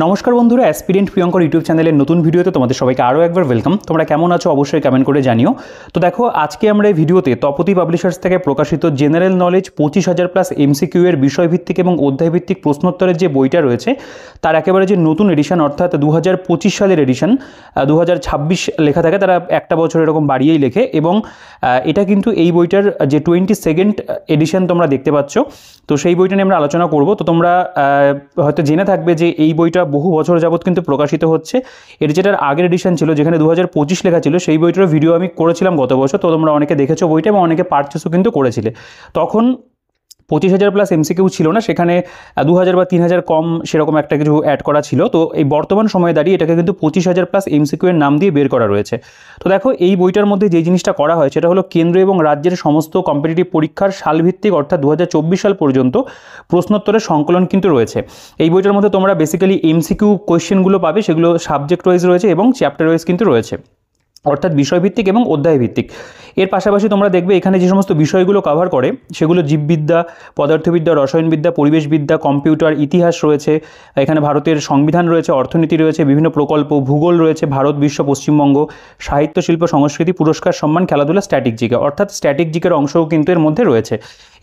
নমস্কার বন্ধুরা, aspirant Priyankar YouTube চ্যানেলের নতুন ভিডিওতে তোমাদের সবাইকে আরও একবার ওয়েলকাম। তোমরা কেমন আছো অবশ্যই কমেন্ট করে জানিও। তো দেখো, আজকে আমরা এই ভিডিওতে তপতি পাবলিশার্স থেকে প্রকাশিত জেনারেল নলেজ 25,000 প্লাস এমসিকিউ এর বিষয়ভিত্তিক এবং অধ্যায়ভিত্তিক প্রশ্নোত্তরের যে বইটা রয়েছে তার একেবারে যে নতুন এডিশন, অর্থাৎ 2025 সালের এডিশন, 2026 লেখা থাকে, তারা একটা বছর এরকম বাড়িয়েই লেখে। এবং এটা কিন্তু এই বইটার যে 22nd এডিশন তোমরা দেখতে পাচ্ছ, তো সেই বইটা নিয়ে আমরা আলোচনা করব। তো তোমরা হয়তো জেনে থাকবে যে এই বইটা বহু বছর যাবত কিন্তু প্রকাশিত হচ্ছে। এর যেটার আগের এডিশন ছিল, যেখানে 2025 লেখা ছিল, সেই বইটার ভিডিও আমি করেছিলাম গত বছর। তো তোমরা অনেকে দেখেছো বইটা এবং অনেকে পারচেসও কিন্তু করেছিলে। তখন 25,000 প্লাস এমসিকিউ ছিল না, সেখানে 2,000 বা 3,000 কম সেরকম একটা কিছু অ্যাড করা ছিল। তো এই বর্তমান সময়ে দাঁড়িয়ে এটাকে কিন্তু 25,000 প্লাস এমসিকিউ এর নাম দিয়ে বের করা রয়েছে। তো দেখো, এই বইটার মধ্যে যে জিনিসটা করা হয় সেটা হলো কেন্দ্র এবং রাজ্যের সমস্ত কম্পিটিটিভ পরীক্ষার সালভিত্তিক, অর্থাৎ 2024 সাল পর্যন্ত প্রশ্নোত্তরের সংকলন কিন্তু রয়েছে। এই বইটার মধ্যে তোমরা বেসিক্যালি এমসিকিউ কোয়েশ্চেনগুলো পাবে, সেগুলো সাবজেক্ট ওয়াইজ রয়েছে এবং চ্যাপ্টার ওয়াইজ কিন্তু রয়েছে, অর্থাৎ বিষয়ভিত্তিক এবং অধ্যায়ভিত্তিক। এর পাশাপাশি তোমরা দেখবে এখানে যে সমস্ত বিষয়গুলো কভার করে সেগুলো জীববিদ্যা, পদার্থবিদ্যা, রসায়নবিদ্যা, পরিবেশবিদ্যা, কম্পিউটার, ইতিহাস রয়েছে, এখানে ভারতের সংবিধান রয়েছে, অর্থনীতি রয়েছে, বিভিন্ন প্রকল্প, ভূগোল রয়েছে, ভারত, বিশ্ব, পশ্চিমবঙ্গ, সাহিত্য, শিল্প, সংস্কৃতি, পুরস্কার, সম্মান, খেলাধুলা, স্ট্যাটিক জিকে, অর্থাৎ স্ট্যাটিক জিকের অংশও কিন্তু এর মধ্যে রয়েছে।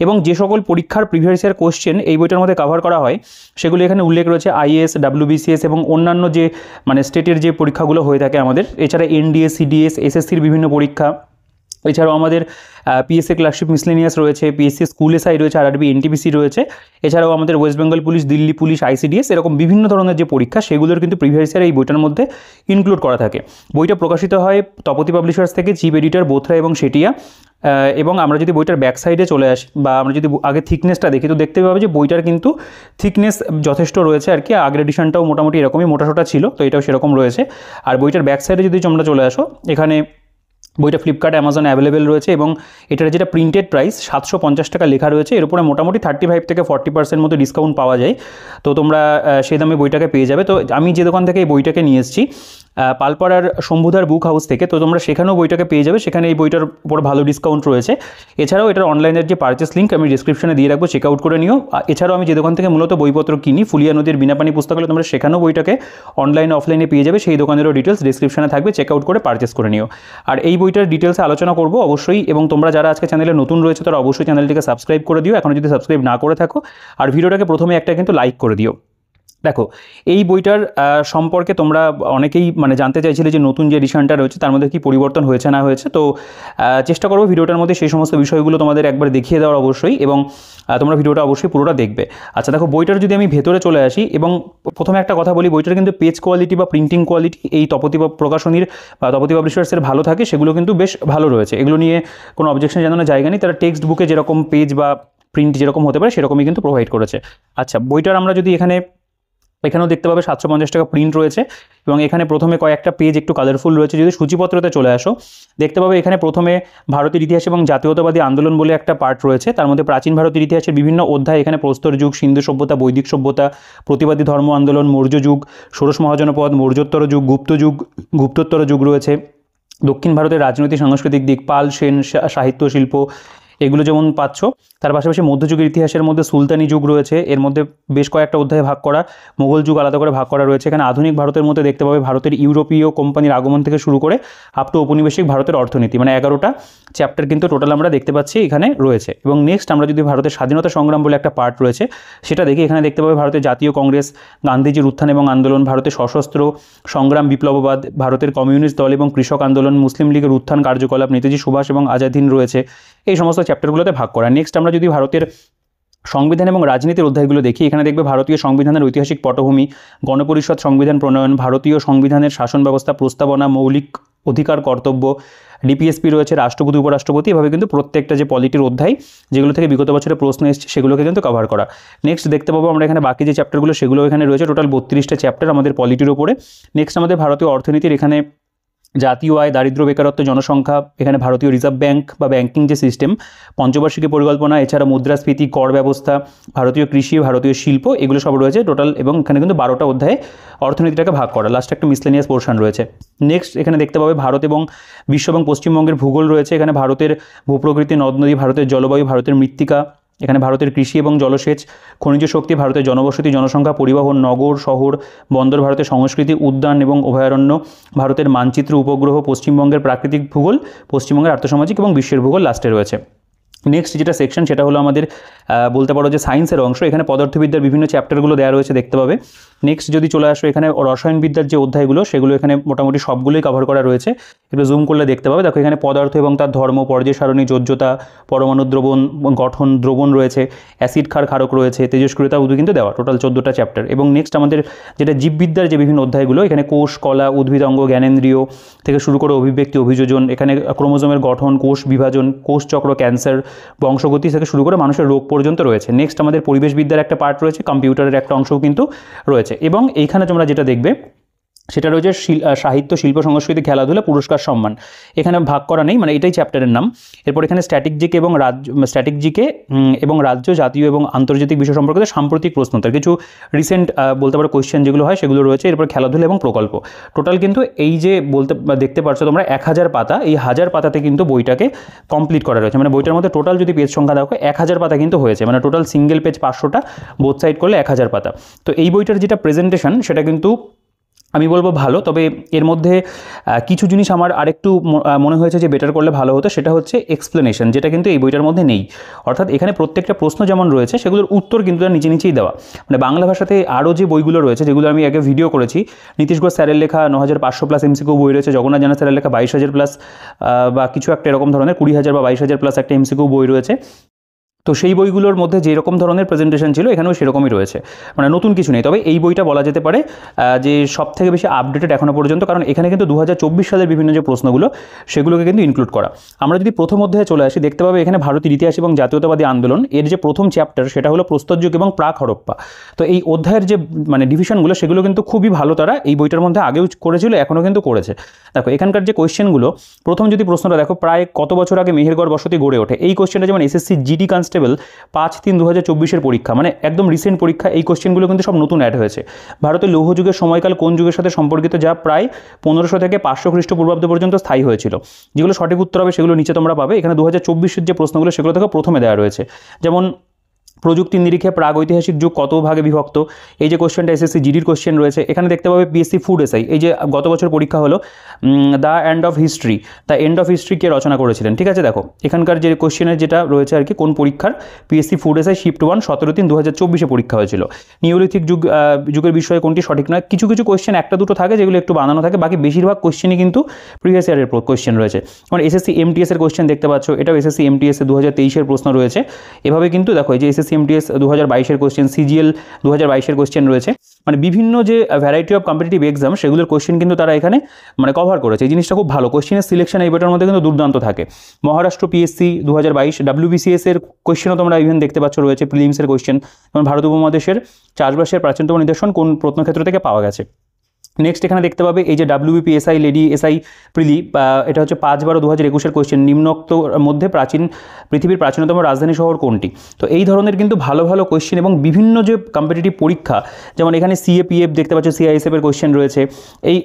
এবং যে সকল পরীক্ষার প্রিভিয়াস ইয়ার কোশ্চেন এই বইটার মধ্যে কভার করা হয় সেগুলো এখানে উল্লেখ রয়েছে। আইএএস, ডাব্লিউবিসিএস এবং অন্যান্য যে স্টেটের যে পরীক্ষাগুলো হয়ে থাকে আমাদের, এছাড়া এনডিএ, সিডিএস, এসএসসির বিভিন্ন পরীক্ষা, এছাড়াও আমাদের পিএসসি ক্লার্কশিপ মিসলেনিয়াস রয়েছে, পিএসসি স্কুল এসআই রয়েছে, আরআরবি, এনটিপিসি রয়েছে, এছাড়াও আমাদের West Bengal police, Delhi police, ICDS, এরকম বিভিন্ন ধরনের যে পরীক্ষা সেগুলোর কিন্তু প্রিভিয়াস ইয়ার এই বইটার মধ্যে ইনক্লুড করা থাকে। বইটা প্রকাশিত হয় তপতি পাবলিশার্স থেকে, চিফ এডিটর বোথরা এবং শেটিয়া। এবং আমরা যদি বইটার ব্যাক সাইডে চলে আসি বা আমরা যদি আগে থিকনেসটা দেখি, তো দেখতে পাবো যে বইটার কিন্তু থিকনেস যথেষ্ট রয়েছে আর কি। আগের এডিশনটাও মোটামুটি এরকমই মোটাসোটা ছিল, তো এটাও সেরকম রয়েছে। আর বইটার ব্যাক সাইডে যদি তোমরা চলে আসো, এখানে বইটা ফ্লিপকার্ট, অ্যামাজন অ্যাভেলেবেল রয়েছে এবং এটার যেটা প্রিন্টেড প্রাইস 750 টাকা লেখা রয়েছে। এর উপরে মোটামুটি 35 থেকে 40% মতো ডিসকাউন্ট পাওয়া যায়, তো তোমরা সেই দামে বইটাকে পেয়ে যাবে। তো আমি যে দোকান থেকে এই বইটাকে নিয়ে এসেছি, পালপাড়ার শম্ভুধার বুক হাউস থেকে, তো তোমরা সেখানেও বইটাকে পেয়ে যাবে, সেখানে এই বইটার উপর ভালো ডিসকাউন্ট রয়েছে। এছাড়াও এটার অনলাইনের যে পারচেস লিঙ্ক আমি ডিসক্রিপশনে দিয়ে রাখবো, চেক আউট করে নিও। এছাড়াও আমি যে দোকান থেকে মূলত বইপত্র কিনি, ফুলিয়া নদীর বিনাপানি পুস্তকালয়, তোমরা সেখানেও বইটাকে অনলাইনে অফলাইনে পেয়ে যাবে, সেই দোকানেরও ডিটেলস ডিসক্রিপশনে থাকবে, চেক আউট করে পারচেস করে নিও। আর এই বইটার ডিটেলসে আলোচনা করবো অবশ্যই, এবং তোমরা যারা আজকে চ্যানেলে নতুন রয়েছে তারা অবশ্যই চ্যানেলটিকে সাবস্ক্রাইব করে দিও এখনও যদি সাবস্ক্রাইব না করে থাকো। আর ভিডিওটাকে প্রথমে একটা কিন্তু লাইক করে দিও। দেখো, এই বইটার সম্পর্কে তোমরা অনেকেই জানতে চাইছিলে যে নতুন যে এডিশনটা রয়েছে তার মধ্যে কি পরিবর্তন হয়েছে না হয়েছে। তো চেষ্টা করবো ভিডিওটার মধ্যে সেই সমস্ত বিষয়গুলো তোমাদের একবার দেখিয়ে দেওয়ার অবশ্যই, এবং তোমরা ভিডিওটা অবশ্যই পুরোটা দেখবে। আচ্ছা দেখো, বইটার যদি আমি ভেতরে চলে আসি এবং প্রথমে একটা কথা বলি, বইটার কিন্তু পেজ কোয়ালিটি বা প্রিন্টিং কোয়ালিটি এই তপতি প্রকাশনীর বা তপতি পাবলিশার্সের ভালো থাকে, সেগুলো কিন্তু বেশ ভালো রয়েছে। এগুলো নিয়ে কোনো অবজেকশন জানানোর জায়গা নেই, তারা টেক্সট বুকে যেরকম পেজ বা প্রিন্ট যেরকম হতে পারে সেরকমই কিন্তু প্রোভাইড করেছে। আচ্ছা, বইটার আমরা যদি এখানেও দেখতে পাবে 750 টাকা প্রিন্ট রয়েছে, এবং এখানে প্রথমে কয়েকটা পেজ একটু কালারফুল রয়েছে। যদি সূচিপত্রতে চলে আসো, দেখতে পাবে এখানে প্রথমে ভারতের ইতিহাস এবং জাতীয়তাবাদী আন্দোলন বলে একটা পার্ট রয়েছে, তার মধ্যে প্রাচীন ভারতের ইতিহাসের বিভিন্ন অধ্যায়, এখানে প্রস্তর যুগ, সিন্ধু সভ্যতা, বৈদিক সভ্যতা, প্রতিবাদী ধর্ম আন্দোলন, মৌর্য যুগ, ষোড়শ মহাজনপদ, মৌর্যোত্তর যুগ, গুপ্তোত্তর যুগ রয়েছে, দক্ষিণ ভারতের রাজনৈতিক সাংস্কৃতিক দিক, পাল, সেন, সাহিত্য, শিল্প, এগুলো যেমন পাচ্ছ। তার পাশাপাশি মধ্যযুগের ইতিহাসের মধ্যে সুলতানি যুগ রয়েছে, এর মধ্যে বেশ কয়েকটা অধ্যায়ে ভাগ করা, মোগল যুগ আলাদা করে ভাগ করা রয়েছে। এখানে আধুনিক ভারতের মধ্যে দেখতে পাবে ভারতের ইউরোপীয় কোম্পানির আগমন থেকে শুরু করে আপ টু ঔপনিবেশিক ভারতের অর্থনীতি, 11টা চ্যাপ্টার কিন্তু টোটাল আমরা দেখতে পাচ্ছি এখানে রয়েছে। এবং নেক্সট আমরা যদি ভারতের স্বাধীনতা সংগ্রাম বলে একটা পার্ট রয়েছে সেটা দেখি, এখানে দেখতে পাবে ভারতের জাতীয় কংগ্রেস, গান্ধীজির উত্থান এবং আন্দোলন, ভারতের সশস্ত্র সংগ্রাম, বিপ্লববাদ, ভারতের কমিউনিস্ট দল এবং কৃষক আন্দোলন, মুসলিম লীগের উত্থান কার্যকলাপ, নেতাজি সুভাষ এবং আজাদ হিন্দ রয়েছে, এই সমস্ত চ্যাপ্টারগুলোতে ভাগ করা। নেক্সট আমরা যদি ভারতের সংবিধান এবং রাজনীতির অধ্যায়গুলো দেখি, এখানে দেখবে ভারতীয় সংবিধানের ঐতিহাসিক পটভূমি, গণপরিষদ সংবিধান প্রণয়ন, ভারতীয় সংবিধানের শাসন ব্যবস্থা, প্রস্তাবনা, মৌলিক অধিকার, কর্তব্য, ডিপিএসপি রয়েছে, রাষ্ট্রপতি, উপরাষ্ট্রপতি, এভাবে কিন্তু প্রত্যেকটা যে পলিটির অধ্যায় যেগুলো থেকে বিগত বছরে প্রশ্ন এসেছে সেগুলোকে কিন্তু কভার করা। নেক্সট দেখতে পাবো আমরা এখানে বাকি যে চ্যাপ্টারগুলো সেগুলো এখানে রয়েছে, টোটাল 32টা চ্যাপ্টার আমাদের পলিটির ওপরে। নেক্সট আমাদের ভারতীয় অর্থনীতির, এখানে জাতীয় আয়, দারিদ্র্য, বেকারত্ব, জনসংখ্যা, এখানে ভারতীয় রিজার্ভ ব্যাংক বা ব্যাংকিং যে সিস্টেম, পঞ্চবার্ষিকী পরিকল্পনা, এছাড়া মুদ্রাস্ফীতি, কর ব্যবস্থা, ভারতীয় কৃষি, ভারতীয় শিল্প, এগুলো সব রয়েছে টোটাল। এবং এখানে কিন্তু 12টা অধ্যায়ে অর্থনীতিটাকে ভাগ করা, লাস্ট একটা মিসলেনিয়াস পোর্শন রয়েছে। নেক্সট এখানে দেখতে পাবে ভারত এবং বিশ্ব এবং পশ্চিমবঙ্গের ভূগোল রয়েছে, এখানে ভারতের ভূপ্রকৃতি, নদ নদী, ভারতের জলবায়ু, ভারতের মৃত্তিকা, এখানে ভারতের কৃষি এবং জলসেচ, খনিজ শক্তি, ভারতের জনবসতি, জনসংখ্যা, পরিবহন, নগর, শহর, বন্দর, ভারতের সংস্কৃতি, উদ্যান এবং অভয়ারণ্য, ভারতের মানচিত্র, উপগ্রহ, পশ্চিমবঙ্গের প্রাকৃতিক ভূগোল, পশ্চিমবঙ্গের আর্থসামাজিক এবং বিশ্বের ভূগোল লাস্টে রয়েছে। নেক্সট যেটা সেকশন সেটা হলো আমাদের বলতে পারো যে সায়েন্সের অংশ। এখানে পদার্থবিদ্যার বিভিন্ন চ্যাপ্টারগুলো দেওয়া রয়েছে, দেখতে পাবে। নেক্সট যদি চলে আসো, এখানে রসায়নবিদ্যার যে অধ্যায়গুলো সেগুলো এখানে মোটামুটি সবগুলোই কভার করা রয়েছে। একটু জুম করলে দেখতে পাবে, দেখো এখানে পদার্থ এবং তার ধর্ম, পর্যায় সারণী, যোজ্যতা, পরমাণু দ্রবণ, গঠন, দ্রবণ রয়েছে, অ্যাসিড ক্ষার ক্ষারক রয়েছে, তেজস্ক্রিয়তা অবধি কিন্তু দেওয়া, টোটাল 14টা চ্যাপ্টার। এবং নেক্সট আমাদের যেটা জীববিদ্যার যে বিভিন্ন অধ্যায়গুলো, এখানে কোষ, কলা, উদ্ভিদ অঙ্গ, জ্ঞানেন্দ্রিয় থেকে শুরু করে অভিব্যক্তি, অভিযোজন, এখানে ক্রোমোজোমের গঠন, কোষ বিভাজন, কোষ চক্র, ক্যান্সার, বংশগতি থেকে শুরু করে মানুষের রোগ পর্যন্ত রয়েছে। নেক্সট আমাদের পরিবেশবিদ্যার একটা পার্ট রয়েছে, কম্পিউটারের একটা অংশও কিন্তু রয়েছে। এবং এইখানে তোমরা যেটা দেখবে সেটা রয়েছে সাহিত্য, শিল্প, সংস্কৃতি, খেলাধুলা, পুরস্কার, সম্মান। এখানে ভাগ করা নেই, মানে এটাই চ্যাপ্টারের নাম। এরপর এখানে স্ট্যাটিক জিকে এবং রাজ্য, জাতীয় এবং আন্তর্জাতিক বিষয় সম্পর্কিত সাম্প্রতিক প্রশ্নোত্তর, কিছু রিসেন্ট বলতে পারো কোয়েশ্চেন যেগুলো হয় সেগুলো রয়েছে। এরপর খেলাধুলা এবং প্রকল্প। টোটাল কিন্তু এই যে দেখতে পারছো তোমরা 1000 পাতা, এই 1000 পাতাতে কিন্তু বইটাকে কমপ্লিট করা রয়েছে। মানে বইটার মধ্যে টোটাল যদি পেজ সংখ্যা দেখো 1000 পাতা কিন্তু হয়েছে, মানে টোটাল সিঙ্গেল পেজ 500টা, বোথ সাইড করলে 1000 পাতা। তো এই বইটার যেটা প্রেজেন্টেশন সেটা কিন্তু আমি বলবো ভালো, তবে এর মধ্যে কিছু জিনিস আমার আরেকটু মনে হয়েছে যে বেটার করলে ভালো হতো, সেটা হচ্ছে এক্সপ্লেনেশন, যেটা কিন্তু এই বইটার মধ্যে নেই। অর্থাৎ এখানে প্রত্যেকটা প্রশ্ন যেমন রয়েছে সেগুলোর উত্তর কিন্তু তার নিচে নিচেই দেওয়া। মানে বাংলা ভাষাতে আরও যে বইগুলো রয়েছে, যেগুলো আমি আগে ভিডিও করেছি, নীতিশ ঘোষ স্যারের লেখা 9500+ এমসিকিউ বই রয়েছে, জগন্নাথ জানা স্যারের লেখা 22,000+ বা কিছু একটা এরকম ধরনের 20,000 বা 22,000+ একটা এমসিকিউ বই রয়েছে। তো সেই বইগুলোর মধ্যে যেরকম ধরনের প্রেজেন্টেশন ছিল এখানেও সেরকমই রয়েছে, মানে নতুন কিছু নেই। তবে এই বইটা বলা যেতে পারে যে সবথেকে বেশি আপডেটেড এখনও পর্যন্ত, কারণ এখানে কিন্তু 2024 সালের বিভিন্ন যে প্রশ্নগুলো সেগুলোকে কিন্তু ইনক্লুড করা। আমরা যদি প্রথম অধ্যায়ে চলে আসি, দেখতে পাবে এখানে ভারতের ইতিহাস এবং জাতীয়তাবাদী আন্দোলন এর যে প্রথম চ্যাপ্টার সেটা হলো প্রস্তর যুগ এবং প্রাক হরপ্পা। তো এই অধ্যায়ের যে মানে ডিভিশনগুলো সেগুলো কিন্তু খুবই ভালো, তারা এই বইটার মধ্যে আগেও করেছিল, এখনও কিন্তু করেছে। দেখো এখানকার যে কোয়েশ্চেনগুলো, প্রথম যদি প্রশ্নটা দেখো, প্রায় কত বছর আগে মেহেরগড় বসতি গড়ে ওঠে, এই কোয়েশ্চেনটা যেমন এসএসসি জিডি কনস্টেবল 5/3/2024 পরীক্ষা, মানে একদম রিসেন্ট পরীক্ষা। এই কোশ্চেনগুলো কিন্তু সব নতুন অ্যাড হয়েছে। ভারতের লৌহ যুগের সময়কাল কোন যুগের সাথে সম্পর্কিত, যা প্রায় 1500 থেকে 500 খ্রিস্টপূর্বাব্দ পর্যন্ত স্থায়ী হয়েছিল? যেগুলো সঠিক উত্তর হবে সেগুলো নিচে তোমরা পাবে। এখানে 2024-এর যে প্রশ্নগুলো সেগুলো থেকে প্রথমে দেওয়া রয়েছে, যেমন প্রযুক্তির নিরিখে প্রাগৈতিহাসিক যুগ কত ভাগে বিভক্ত, এই যে কোশ্চেনটা এসএসসি জিডির কোশ্চেন রয়েছে। এখানে দেখতে পাবে পিএসসি ফুড এসআই, এই যে গত বছর পরীক্ষা হলো, দ্য এন্ড অফ হিস্ট্রি কে রচনা করেছিলেন? ঠিক আছে, দেখো এখানকার যে কোশ্চেনের যেটা রয়েছে আর কি, কোন পরীক্ষার পিএসসি ফুড এসআই শিফট 1 17/3/2024 পরীক্ষা হয়েছিল। নিওলিথিক যুগের বিষয়ে কোনটি সঠিক নয়? কিছু কিছু কোশ্চেন একটা দুটো থাকে যেগুলো একটু বানানো থাকে, বাকি বেশিরভাগ কোশ্চেনই কিন্তু প্রিভিয়াস ইয়ারের কোশ্চেন রয়েছে। মানে এসএসসি এমটিএস এর কোশ্চেন দেখতে পাচ্ছ, এটাও এসএসসি এমটিএস 2023-এর প্রশ্ন রয়েছে। এভাবে কিন্তু দেখো এই যে এসএসসি এমটিএস 2022-এর কোশ্চেন, সিজিএল 2022-এর কোশ্চেন রয়েছে। মানে বিভিন্ন যে ভ্যারাইটি অফ কম্পিটিটিভ এক্সাম সেগুলোর কোশ্চেন কিন্তু তারা এখানে মানে কভার করেছে। এই জিনিসটা খুব ভালো, কোশ্চেনের সিলেকশন এই বইটার মধ্যে কিন্তু দুর্দান্ত থাকে। মহারাষ্ট্র পিএসসি 2022, WBCS এর কোশ্চেনও তোমরা ইভেন দেখতে পাচ্ছ রয়েছে, প্রিলিমসের কোশ্চেন, যেমন ভারত উপমহাদেশের চাষবাসের প্রাচীনতম নিদর্শন কোন প্রত্নক্ষেত্র থেকে পাওয়া গেছে। নেক্সট এখানে দেখতে পাবে এই যে WBPSI লেডি এসআই প্রিলি, এটা হচ্ছে 5/12/2021-এর কোশ্চেন, নিম্নোক্তর মধ্যে পৃথিবীর প্রাচীনতম রাজধানী শহর কোনটি? তো এই ধরনের কিন্তু ভালো ভালো কোশ্চেন এবং বিভিন্ন যে কম্পিটিটিভ পরীক্ষা, যেমন এখানে CAPF দেখতে পাচ্ছ, CISF এর কোশ্চেন রয়েছে।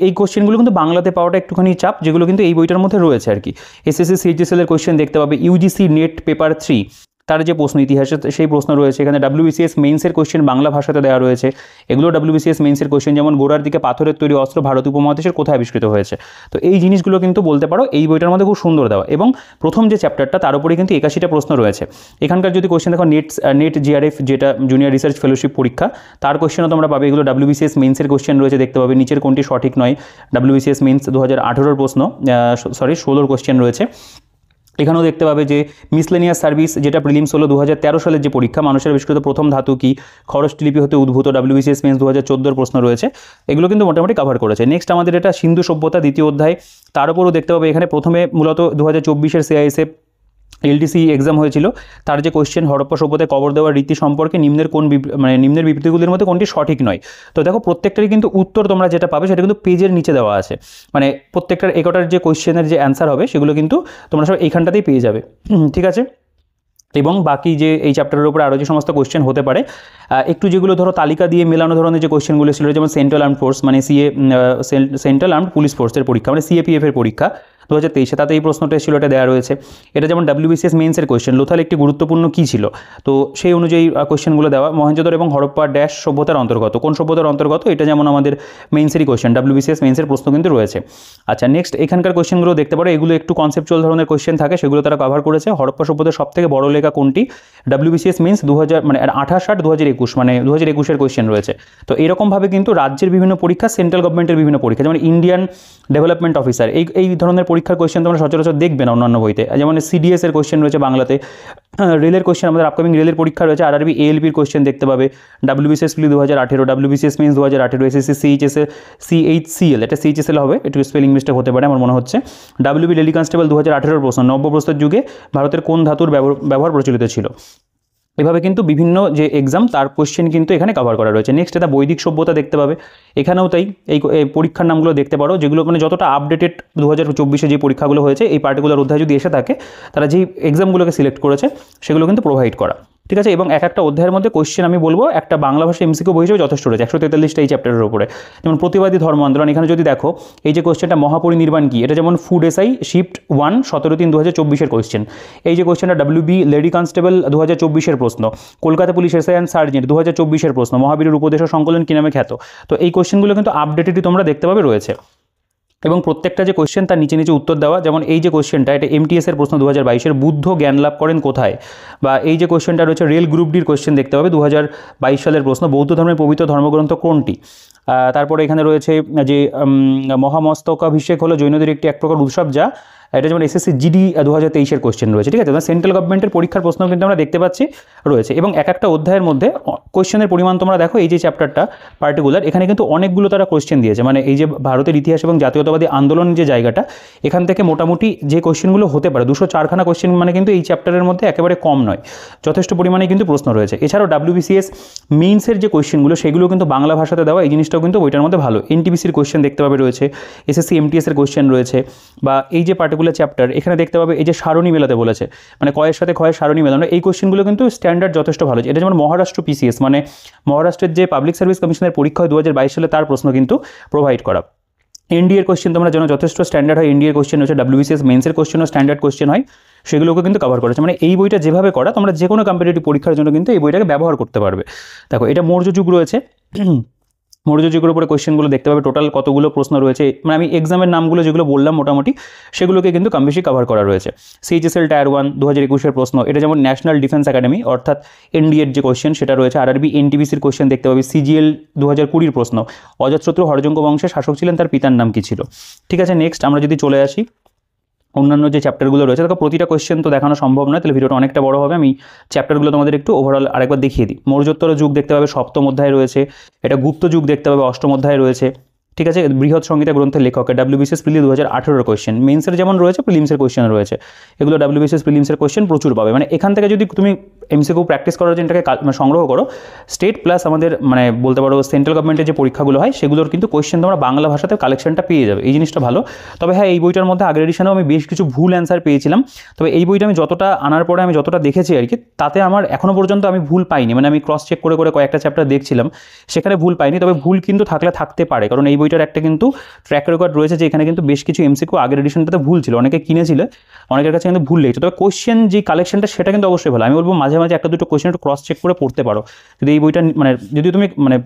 এই কোশ্চেনগুলো কিন্তু বাংলাতে পাওয়াটা একটুখানি চাপ, যেগুলো কিন্তু এই বইটার মধ্যে রয়েছে আর কি। SSC CHSL এর কোশ্চেন দেখতে পাবে, UGC নেট পেপার 3 তার যে প্রশ্ন ইতিহাসে সেই প্রশ্ন রয়েছে। এখানে WBCS মেইনসের কোশ্চেন বাংলা ভাষাতে দেওয়া রয়েছে, এগুলো WBCS মেইনসের কোশ্চেন, যেমন গোড়ার দিকে পাথরের তৈরি অস্ত্র ভারত উপমহাদেশের কোথায় আবিষ্কৃত হয়েছে? তো এই জিনিসগুলো কিন্তু বলতে পারো এই বইটার মধ্যে খুব সুন্দর দেওয়া। এবং প্রথম যে চ্যাপ্টারটা তার উপরে কিন্তু 81টা প্রশ্ন রয়েছে। এখানকার যদি কোশ্চেন দেখো, নেট জিআরএফ যেটা জুনিয়র রিসার্চ ফেলোশিপ পরীক্ষা, তার কোশ্চেনও তোমরা পাবে। এগুলো WBCS মেইনসের কোশ্চেন রয়েছে, দেখতে পাবে নিচের কোনটি সঠিক নয়। WBCS মেইনস 2018-র প্রশ্ন, 16 কোশ্চেন রয়েছে। এখানেও দেখতে পাবে যে মিসলেনিয়াস সার্ভিস যেটা প্রিলিমস হলো 2013 সালের যে পরীক্ষা, মানুষের আবিষ্কৃত প্রথম ধাতু কি, খরচটি লিপি হতে উদ্ভূত, WBCS মেন্স 2014-এর প্রশ্ন রয়েছে। এগুলো কিন্তু মোটামুটি কভার করেছে। নেক্সট আমাদের এটা সিন্ধু সভ্যতা দ্বিতীয় অধ্যায়, তার উপরও দেখতে পাবে এখানে প্রথমে মূলত 2024-এর CISF LDC এক্সাম হয়েছিল, তার যে কোশ্চেন হরপ্পা সভ্যতায় কবর দেওয়ার রীতি সম্পর্কে নিম্নের বিবৃতিগুলির মধ্যে কোনটি সঠিক নয়? তো দেখো প্রত্যেকটারই কিন্তু উত্তর তোমরা যেটা পাবে সেটা কিন্তু পেজের নিচে দেওয়া আছে, মানে প্রত্যেকটার একটার যে কোশ্চেনের যে অ্যান্সার হবে সেগুলো কিন্তু তোমরা সব এইখানটাতেই পেয়ে যাবে। ঠিক আছে, এবং বাকি যে এই চ্যাপ্টারের উপরে আরও যে সমস্ত কোশ্চেন হতে পারে, একটু যেগুলো ধরো তালিকা দিয়ে মেলানো ধরনের যে কোশ্চেনগুলো ছিল, যেমন সেন্ট্রাল আর্মড ফোর্স মানে সেন্ট্রাল আর্মড পুলিশ ফোর্সের পরীক্ষা, মানে CAPF এর পরীক্ষা 2023 তাতে এই প্রশ্নটা ছিল, এটা দেওয়া রয়েছে। এটা যেমন WBCS মেন্সের কোয়েশ্চেন, লোথাল একটি গুরুত্বপূর্ণ কী ছিল, তো সেই অনুযায়ী কোয়েশ্চেনগুলো দেওয়া। মহেঞ্জোদড়ো এবং হরপ্পা ড্যাশ সভ্যতার অন্তর্গত, কোন সভ্যতার অন্তর্গত, এটা যেমন আমাদের মেন্সেরই কোয়েশ্চেন, WBCS মেন্সের প্রশ্ন কিন্তু রয়েছে। আচ্ছা নেক্সট এখানকার কোয়েশ্চেনগুলো দেখতে পারো, এগুলো একটু কনসেপচুয়াল ধরনের কোয়েশ্চেন থাকে, সেগুলো তারা কভার করেছে। হরপ্পা সভ্যতার সবথেকে বড় লেখা কোনটি, WBCS মেন্স 2000 মানে 28 2021 মানে 2021-এর কোয়েশ্চেন রয়েছে। তো এরকমভাবে কিন্তু রাজ্যের বিভিন্ন পরীক্ষা, সেন্ট্রাল গভর্নমেন্টের বিভিন্ন পরীক্ষা, যেমন ইন্ডিয়ান ডেভেলপমেন্ট অফিসার, এই ধরনের পরীক্ষার কোয়েশ্চেন তোমরা সচরাচর দেখবে না অন্যান্য বইতে। যেমন CDS এর কোয়েশ্চেন রয়েছে বাংলাতে, রেলের কোয়েশ্চেন, আমাদের আপকামিং রেলের পরীক্ষা রয়েছে, RRB ALPর কোয়েশ্চেন দেখতে পাবে, WBCS প্রিলি 2018, WBCS মেন্স 2018, SSC CHSL, এটা CHSL হবে, একটু স্পেলিং মিস্টেক হতে পারে আমার মনে হচ্ছে। WB লেডি কনস্টেবল 2018 প্রশ্ন, নব্যপ্রস্তর যুগে ভারতের কোন ধাতুর ব্যবহার প্রচলিত ছিল। এভাবে কিন্তু বিভিন্ন যে এক্সাম তার কোয়েশ্চেন কিন্তু এখানে কভার করা রয়েছে। নেক্সট এটা বৈদিক সভ্যতা দেখতে পাবে, এখানেও তাই এই পরীক্ষার নামগুলো দেখতে পারো, যেগুলো মানে যতটা আপডেটেড 2024-এ যে পরীক্ষাগুলো হয়েছে এই পার্টিকুলার অধ্যায় যদি এসে থাকে, তারা যেই এক্সামগুলোকে সিলেক্ট করেছে সেগুলো কিন্তু প্রোভাইড করা, ঠিক আছে। এবং একটা অধ্যায়ের মধ্যে কোয়েশ্চেন আমি বলবো একটা বাংলা ভাষা MCQ বই হিসেবে যথেষ্ট রয়েছে, 143টা এই চ্যাপ্টারের উপরে। যেমন প্রতিবাদী ধর্ম আন্দোলন, এখানে যদি দেখো এই যে কোয়েশ্চেনটা মহাপরিনির্বাণ কি, এটা যেমন ফুড SI শিফট 1 17/3/2024-এর কোয়েশ্চেন। এই যে কোয়েশ্চেনটা WB লেডি কনস্টেবল 2024-এর প্রশ্ন, Kolkata police SI and sergeant 2024-এর প্রশ্ন, মহাবীরের উপদেশ ও সংকলন কি নামে খ্যাত। তো এই কোয়েশ্চেনগুলো কিন্তু আপডেটেডই তোমরা দেখতে পাবে রয়েছে, এবং প্রত্যেকটা যে কোয়েশ্চেন তার নিচে নিচে উত্তর দেওয়া। যেমন এই যে কোয়েশ্চেনটা, এটা MTS-এর প্রশ্ন 2022-এর, বুদ্ধ জ্ঞান লাভ করেন কোথায়। বা এই যে কোয়েশ্চেনটা রয়েছে রেল গ্রুপ ডির কোয়েশ্চেন দেখতে পাবে, 2022 সালের প্রশ্ন, বৌদ্ধ ধর্মের পবিত্র ধর্মগ্রন্থ কোনটি। তারপরে এখানে রয়েছে যে মহামস্তকাভিষেক হলো জৈনদের এক প্রকার উৎসব, যা এটা যেমন SSC GD 2023-এর কোয়েশ্চেন রয়েছে, ঠিক আছে। সেন্ট্রাল গভর্নমেন্টের পরীক্ষার প্রশ্ন কিন্তু আমরা দেখতে পাচ্ছি রয়েছে। এবং একটা অধ্যায়ের মধ্যে কোয়েশ্চেনের পরিমাণ তোমরা দেখো, এই যে চ্যাপ্টারটা পার্টিকুলার, এখানে কিন্তু অনেকগুলো তারা কোয়েশ্চেন দিয়েছে। মানে এই যে ভারতের ইতিহাস এবং জাতীয়তাবাদী আন্দোলন যে জায়গাটা, এখান থেকে মোটামুটি যে কোয়েশ্চেনগুলো হতে পারে 204খানা কোয়েশ্চেন, মানে কিন্তু এই চ্যাপ্টারের মধ্যে একেবারে কম নয়, যথেষ্ট পরিমাণে কিন্তু প্রশ্ন রয়েছে। এছাড়াও WBCS মেইনসের যে কোয়েশ্চেনগুলো সেগুলো কিন্তু বাংলা ভাষাতে দেওয়া, এই জিনিসটাও কিন্তু বইটার মধ্যে ভালো। NTPC-র কোয়েশ্চেন দেখতে পাবে রয়েছে, SSC MTS-এর কোয়েশ্চেন রয়েছে। বা এই যে পার্টিকুলার চ্যাপ্টার, এখানে দেখতে পাবে এই যে সারণী মেলাতে বলেছে, মানে কয়ের সাথে ক্ষয়ের সারণী মেলানো, এই কোয়েশ্চেনগুলো কিন্তু স্ট্যান্ডার্ড যথেষ্ট ভালো। এটা যেমন মহারাষ্ট্র PCS মানে মহারাষ্ট্রের যে পাবলিক সার্ভিস কমিশনের পরীক্ষা হয় 2022 সালে, তার প্রশ্ন কিন্তু প্রোভাইড করা। NDA-র কোয়েশ্চেন তোমরা যেন যথেষ্ট স্ট্যান্ডার্ড হয়, NDA-র কোয়েশ্চেন হচ্ছে, WBCS মেন্সের কোয়েশ্চেনও স্ট্যান্ডার্ড কোয়েশ্চেন হয়, সেগুলোকে কিন্তু কভার করেছে। মানে এই বইটা যেভাবে করা, তোমরা যে কোনো কম্পিটিটিভ পরীক্ষার জন্য কিন্তু এই বইটাকে ব্যবহার করতে পারবে। দেখো এটা মৌর্য যুগ রয়েছে, মৌর্য যুগের উপরে কোয়েশ্চেনগুলো দেখতে পাবে, টোটাল কতগুলো প্রশ্ন রয়েছে, মানে আমি এক্সামের নামগুলো যেগুলো বললাম মোটামুটি সেগুলোকে কিন্তু কম বেশি কভার করা রয়েছে। CHSL টায়ার 1 2021-এর প্রশ্ন, এটা যেমন ন্যাশনাল ডিফেন্স একাডেমি অর্থাৎ NDA-র যে কোয়েশ্চেন সেটা রয়েছে। RRB NTPC-র কোয়েশ্চেন দেখতে পাবে। CGL 2020-র প্রশ্ন, অজাতশত্রু হরজঙ্গ বংশের শাসক ছিলেন, তার পিতার নাম কি ছিল, ঠিক আছে। নেক্সট আমরা যদি চলে আসি অন্যান্য যে চ্যাপ্টারগুলো রয়েছে, দেখো প্রতিটা কোয়েশ্চেন তো দেখানো সম্ভব নয়, তাহলে ভিডিওটা অনেকটা বড় হবে। আমি চ্যাপ্টারগুলো তোমাদের একটু ওভারঅল আরেকবার দেখিয়ে দিই। মৌর্যোত্তর যুগ দেখতে পাবে 7ম অধ্যায় রয়েছে, এটা গুপ্ত যুগ দেখতে পাবে 8ম অধ্যায় রয়েছে, ঠিক আছে। বৃহৎ সংহিতা গ্রন্থের লেখক, WBCS প্রিলি 2018-এর কোয়েশ্চেন, মেন্সের যেমন রয়েছে প্রিলিমসের কোয়েশ্চেন রয়েছে, এগুলো WBCS প্রিলিমসের কোয়েশ্চেন প্রচুর পাবে। মানে এখান থেকে যদি তুমি MCQ প্র্যাকটিস করার জন্য এটাকে সংগ্রহ করো, স্টেট প্লাস আমাদের মানে বলতে পারো সেন্ট্রাল গভর্নমেন্টের যে পরীক্ষাগুলো হয় সেগুলোর কিন্তু কোয়েশ্চেন তোমরা বাংলা ভাষাতে কালেকশনটা পেয়ে যাবে, এই জিনিসটা ভালো। তবে হ্যাঁ, এই বইটার মধ্যে আগের এডিশনেও আমি বেশ কিছু ভুল অ্যান্সার পেয়েছিলাম, তবে এই বইটা আমি যতটা আনার পরে আমি যতটা দেখেছি আর কি, তাতে আমার এখনও পর্যন্ত আমি ভুল পাইনি। মানে আমি ক্রস চেক করে করে কয়েকটা চ্যাপ্টার দেখছিলাম, সেখানে ভুল পাইনি। তবে ভুল কিন্তু থাকতে পারে, কারণ এই বইটার একটা কিন্তু ট্র্যাক রেকর্ড রয়েছে যে এখানে কিন্তু বেশ কিছু MCQ আগের এডিশনটাতে ভুল ছিল, অনেকে কিনেছিল, অনেকের কাছে কিন্তু ভুল লেগেছে। তবে কোয়েশ্চেন যে কালেকশনটা সেটা কিন্তু অবশ্যই ভালো। আমি বলবো মাঝে মাঝে একটা দুটো কোয়েশ্চেন একটু ক্রস চেক করে পড়তে পারো, যদি এই বইটা মানে যদি তুমি মানে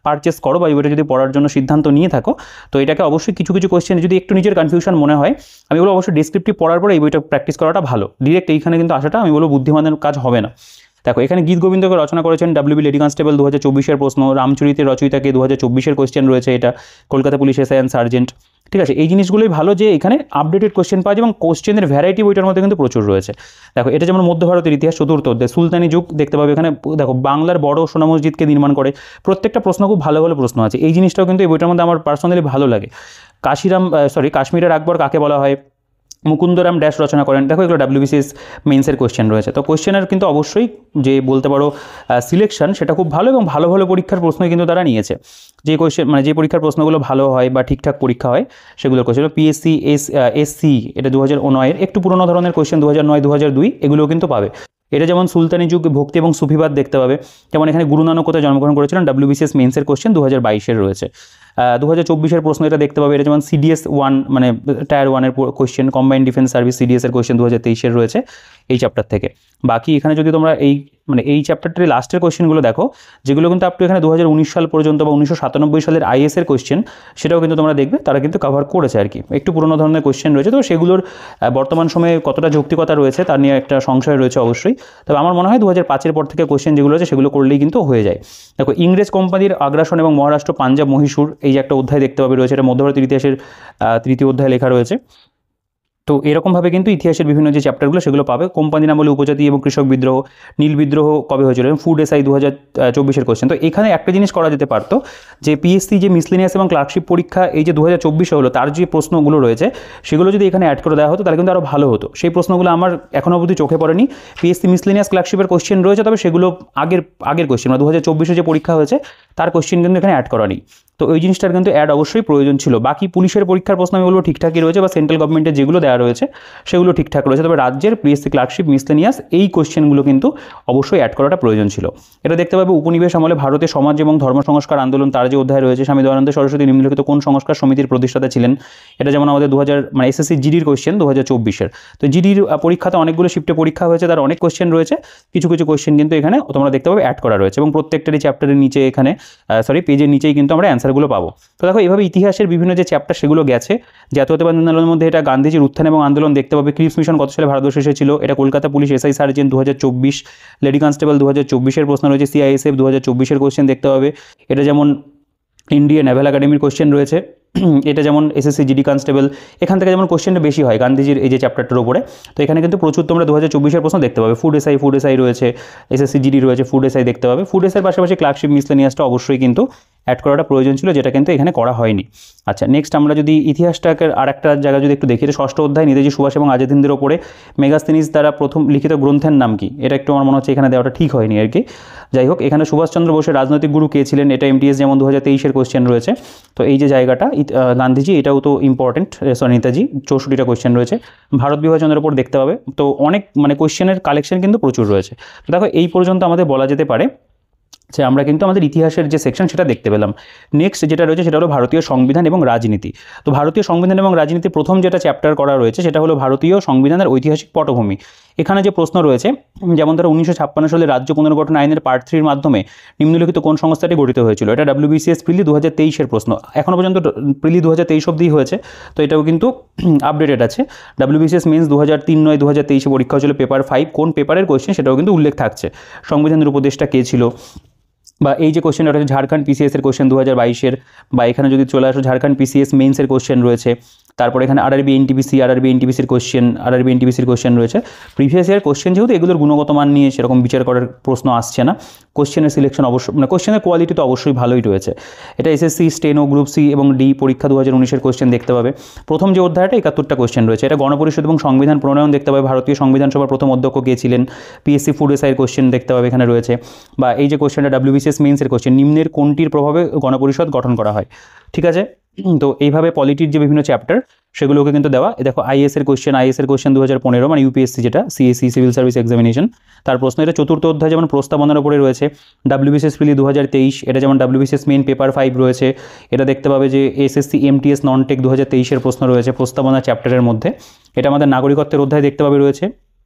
পারচেস করো বা এই বইটা যদি পড়ার জন্য সিদ্ধান্ত নিয়ে থাকো, তো এটাকে অবশ্যই কিছু কিছু কোয়েশ্চেন যদি একটু নিজের কনফিউশন মনে হয়, আমি বলবো অবশ্যই ডেসক্রিপটিভ পড়ার পরে এই বইটা প্র্যাকটিস করাটা ভালো। ডিরেক্ট এইখানে কিন্তু আসাটা আমি বলবো বুদ্ধিমানের কাজ হবে না। দেখো এখানে গীত গোবিন্দকে রচনা করেছেন WB লেডি কনস্টেবল 2024-এর প্রশ্ন, রামচরিতের রচয়িতাকে 2024-এর কোয়েশ্চেন রয়েছে, এটা Kolkata police SI and sergeant, ঠিক আছে। এই জিনিসগুলোই ভালো যে এখানে আপডেটেড কোয়েশ্চেন পাওয়া যায় এবং কোয়েশ্চেনের ভ্যারাইটি বইটার মধ্যে কিন্তু প্রচুর রয়েছে। দেখো এটা যেমন মধ্য ভারতের ইতিহাস 4র্থ অধ্যায়, সুলতানি যুগ দেখতে পাবে। এখানে দেখো বাংলার বড় সোনা মসজিদকে নির্মাণ করে, প্রত্যেকটা প্রশ্ন খুব ভালো ভালো প্রশ্ন আছে, এই জিনিসটাও কিন্তু এই বইটার মধ্যে আমার পার্সোনালি ভালো লাগে। কাশ্মীরের আকবর কাকে বলা হয়, মুকুন্দরাম ড্যাশ রচনা করেন। দেখো এগুলো WBCS মেন্সের কোয়েশ্চেন রয়েছে। তো কোয়েশ্চেনের কিন্তু অবশ্যই যে বলতে পারো সিলেকশন সেটা খুব ভালো, এবং ভালো ভালো পরীক্ষার প্রশ্নই কিন্তু তারা নিয়েছে। যে কোয়েশ্চেন মানে যে পরীক্ষার প্রশ্নগুলো ভালো হয় বা ঠিকঠাক পরীক্ষা হয় সেগুলোর কোয়েশ্চেন। PSC SC এটা 2009-এর, একটু পুরোনো ধরনের কোয়েশ্চেন 2009 2002 এগুলোও কিন্তু পাবে। এটা যেমন সুলতানি যুগ ভক্তি এবং সুফিবাদ দেখতে পাবে। যেমন এখানে গুরু নানক কোথায় জন্মগ্রহণ করেছিলেন, WBCS মেন্সের কোয়েশ্চেন 2022-এর রয়েছে। 2024-এর প্রশ্ন এটা দেখতে পাবে, এটা যেমন CDS 1 মানে টায়ার 1-এর কোয়েশ্চেন, কম্বাইন্ড ডিফেন্স সার্ভিস CDS-এর কোয়েশ্চেন 2023-এর রয়েছে এই চ্যাপ্টার থেকে। বাকি এখানে যদি তোমরা এই চ্যাপ্টারটির লাস্টের কোয়েশ্চেনগুলো দেখো, যেগুলো কিন্তু আপ টু এখানে 2019 সাল পর্যন্ত বা 1997 সালের IAS-এর কোয়েশ্চেন, সেটাও কিন্তু তোমরা দেখবে তারা কিন্তু কভার করেছে আর কি। একটু পুরোনো ধরনের কোয়েশ্চেন রয়েছে, তো সেগুলোর বর্তমান সময়ে কতটা যৌক্তিকতা রয়েছে তার নিয়ে একটা সংশয় রয়েছে অবশ্যই। তবে আমার মনে হয় 2005-এর পর থেকে কোয়েশ্চেন যেগুলো আছে সেগুলো করলেই কিন্তু হয়ে যায়। দেখো, ইংরেজ কোম্পানির আগ্রাসন এবং মহারাষ্ট্র, পাঞ্জাব, মহীশূর, এই যে একটা অধ্যায় দেখতে পাবে রয়েছে, এটা মধ্যভারতের ইতিহাসের 3য় অধ্যায়ে লেখা রয়েছে। তো এরকমভাবে কিন্তু ইতিহাসের বিভিন্ন যে চ্যাপ্টারগুলো সেগুলো পাবে। কোম্পানি নাম বলে উপজাতি এবং কৃষক বিদ্রোহ, নীল বিদ্রোহ কবে হয়েছিল, ফুড এসআই 2024-এর কোয়েশ্চেন। তো এখানে একটা জিনিস করা যেতে পারতো যে পিএসসি যে মিসলেনিয়াস এবং ক্লার্কশিপ পরীক্ষা এই যে 2024-এ হলো, তার যে প্রশ্নগুলো রয়েছে সেগুলো যদি এখানে অ্যাড করে দেওয়া হতো তাহলে কিন্তু আরও ভালো হতো। সেই প্রশ্নগুলো আমার এখনও অবধি চোখে পড়েনি। পিএসসি মিসলেনিয়াস ক্লার্কশিপের কোয়েশ্চেন রয়েছে, তবে সেগুলো আগের কোয়েশ্চেন, মানে 2024-এ যে পরীক্ষা হয়েছে তার কোয়েশ্চেন কিন্তু এখানে অ্যাড করা নেই। তো ওই জিনিসটার কিন্তু অ্যাড অবশ্যই প্রয়োজন ছিল। বাকি পুলিশের পরীক্ষার প্রশ্ন আমি বলবো ঠিকঠাকই রয়েছে, বা সেন্ট্রাল গভর্নমেন্টের যেগুলো দেওয়া রয়েছে সেগুলো ঠিকঠাক রয়েছে, তবে রাজ্যের পিএসসি ক্লার্কশিপ মিসলেনিয়াস এই কোয়েশ্চেনগুলো কিন্তু অবশ্যই অ্যাড করাটা প্রয়োজন ছিল। এটা দেখতে পাবে উপনিবেশ আমলে ভারতের সমাজ এবং ধর্ম সংস্কার আন্দোলন, তার যে অধ্যায় রয়েছে, স্বামী দয়ানন্দ সরস্বতী নিম্নলিখিত কোন সংস্কার সমিতির প্রতিষ্ঠাতা ছিলেন, এটা যেমন আমাদের মানে এসএসসি জিডির কোয়েশ্চেন 2024-এর। তো জিডির পরীক্ষাতে অনেকগুলো শিফটে পরীক্ষা হয়েছে, তার অনেক কোয়েশ্চেন রয়েছে, কিছু কোয়েশ্চেন কিন্তু এখানে তোমরা দেখতে পাবে অ্যাড করা রয়েছে, এবং প্রত্যেকটারই চ্যাপ্টারের নিচে এখানে পেজের নিচেই কিন্তু আমরা অ্যান্সারগুলো পাবো। তো দেখো, এইভাবে ইতিহাসের বিভিন্ন যে চ্যাপ্টার সেগুলো গেছে। জাতীয়তাবাদী আন্দোলনের মধ্যে এটা গান্ধীজির উত্থান এবং আন্দোলন দেখতে পাবে। ক্রিপস মিশন কত সালে ভারতবর্ষে এসেছিল, এটা Kolkata police SI sergeant 2024, lady constable 2024-এর প্রশ্ন রয়েছে। CISF 2024-এর কোয়েশ্চেন দেখতে পাবে, এটা যেমন ইন্ডিয়ান নেভাল একাডেমির কোয়েশ্চেন রয়েছে, এটা যেমন এসএসসি জিডি কনস্টেবল, এখান থেকে যেমন কোয়েশ্চেনটা বেশি হয় গান্ধীজির এই যে চ্যাপ্টারটার উপরে। তো এখানে কিন্তু প্রচুর তোমরা 2024-এর প্রশ্ন দেখতে পাবে। ফুড এসআই রয়েছে, এসএসসি জিডি রয়েছে, ফুড এসআই দেখতে পাবে। ফুড এসআইয়ের পাশাপাশি ক্লার্কশিপ মিসলেনিয়াসটা অবশ্যই কিন্তু অ্যাড করাটা প্রয়োজন ছিল, যেটা কিন্তু এখানে করা হয়নি। আচ্ছা, নেক্সট আমরা যদি ইতিহাসটাকে আর একটা জায়গা যদি একটু দেখি, এটা 6ষ্ঠ অধ্যায়, নেতাজি সুভাষ এবং আজাদ হিন্দের ওপরে মেগাস্তিনিস দ্বারা প্রথম লিখিত গ্রন্থের নাম কি, এটা একটু আমার মনে হচ্ছে এখানে দেওয়াটা ঠিক হয়নি আর কি। যাই হোক, এখানে সুভাষচন্দ্র বোসের রাজনৈতিক গুরু কে ছিলেন, এটা MTS যেমন 2023-এর কোয়েশ্চেন রয়েছে। তো এই যে জায়গাটা গান্ধীজি, এটাও তো ইম্পর্টেন্ট। নেতাজি 64টা কোয়েশ্চেন রয়েছে। ভারত বিভাজনের উপর দেখতে পাবে। তো অনেক মানে কোয়েশ্চেনের কালেকশন কিন্তু প্রচুর রয়েছে। তো দেখো, এই পর্যন্ত আমাদের বলা যেতে পারে যে আমরা কিন্তু আমাদের ইতিহাসের যে সেকশন সেটা দেখতে পেলাম। নেক্সট যেটা রয়েছে সেটা হলো ভারতীয় সংবিধান এবং রাজনীতি। তো ভারতীয় সংবিধান এবং রাজনীতি প্রথম যেটা চ্যাপ্টার করা রয়েছে সেটা হলো ভারতীয় সংবিধানের ঐতিহাসিক পটভূমি। এখানে যে প্রশ্ন রয়েছে, যেমন ধরো 1956 সালে রাজ্য পুনর্গঠন আইনের পার্ট 3-র মাধ্যমে নিম্নলিখিত কোন সংস্থাটি গঠিত হয়েছিল, এটা WBCS প্রিলি 2023-এর প্রশ্ন। এখনও পর্যন্ত প্রিলি 2023 অবধি হয়েছে, তো এটাও কিন্তু আপডেটেড আছে। WBCS মেন্স 2003-9-2023 পরীক্ষা হয়েছিল পেপার 5, কোন পেপারের কোয়েশ্চেন সেটাও কিন্তু উল্লেখ থাকছে। সংবিধানের উপদেষ্টা কে ছিল, বা এই যে কোয়েশ্চেনটা রয়েছে ঝাড়খণ্ড PCS-এর কোয়েশ্চেন 2022-এর, বা এখানে যদি চলে আসো ঝাড়খণ্ড PCS মেন্সের কোয়েশ্চেন রয়েছে। তারপর এখানে RRB NTPC-র কোয়েশ্চেন রয়েছে। প্রিভিয়াস ইয়ার কোয়েশ্চেন যেহেতু, এগুলোর গুণগত মান নিয়ে সেরকম বিচার করার প্রশ্ন আসছে না। কোয়েশ্চেনের সিলেকশন অবশ্যই, মানে কোয়েশ্চেনের কোয়ালিটি তো অবশ্যই ভালোই রয়েছে। এটা SSC, স্টেনো, গ্রুপ C এবং D পরীক্ষা 2019-এর কোয়েশ্চেন দেখতে পাবে। প্রথম যে অধ্যায়টা 71টা কোয়েশ্চেন রয়েছে। এটা গণপরিষদ এবং সংবিধান প্রণয়ন দেখতে পাবে। ভারতীয় সংবিধান সভার প্রথম অধ্যক্ষ কে ছিলেন, PSC ফুড এসআইয়ের কোয়েশ্চেন দেখতে পাবে এখানে রয়েছে। বা এই যে কোয়েশ্চেনটা WBCS মেন্সের কোয়েশ্চেন, নিম্নের কোনটির প্রভাবে গণপরিষদ গঠন করা হয়, ঠিক আছে। তো এইভাবে পলিটির যে বিভিন্ন চ্যাপ্টার সেগুলোকে কিন্তু দেওয়া। দেখো, আইএসের কোয়েশ্চেন 2015, মানে UPSC যেটা CSE সিভিল সার্ভিস এক্সামিনেশন, তার প্রশ্ন। এটা 4র্থ অধ্যায়, যেমন প্রস্তাবনার উপরে রয়েছে। WBCS প্রিলি 2023, এটা যেমন WBCS মেইন পেপার 5 রয়েছে। এটা দেখতে পাবে যে SSC MTS নন টেক 2023-এর প্রশ্ন রয়েছে প্রস্তাবনা চ্যাপ্টারের মধ্যে। এটা আমাদের নাগরিকত্বের অধ্যায় দেখতে পাবে রয়েছে।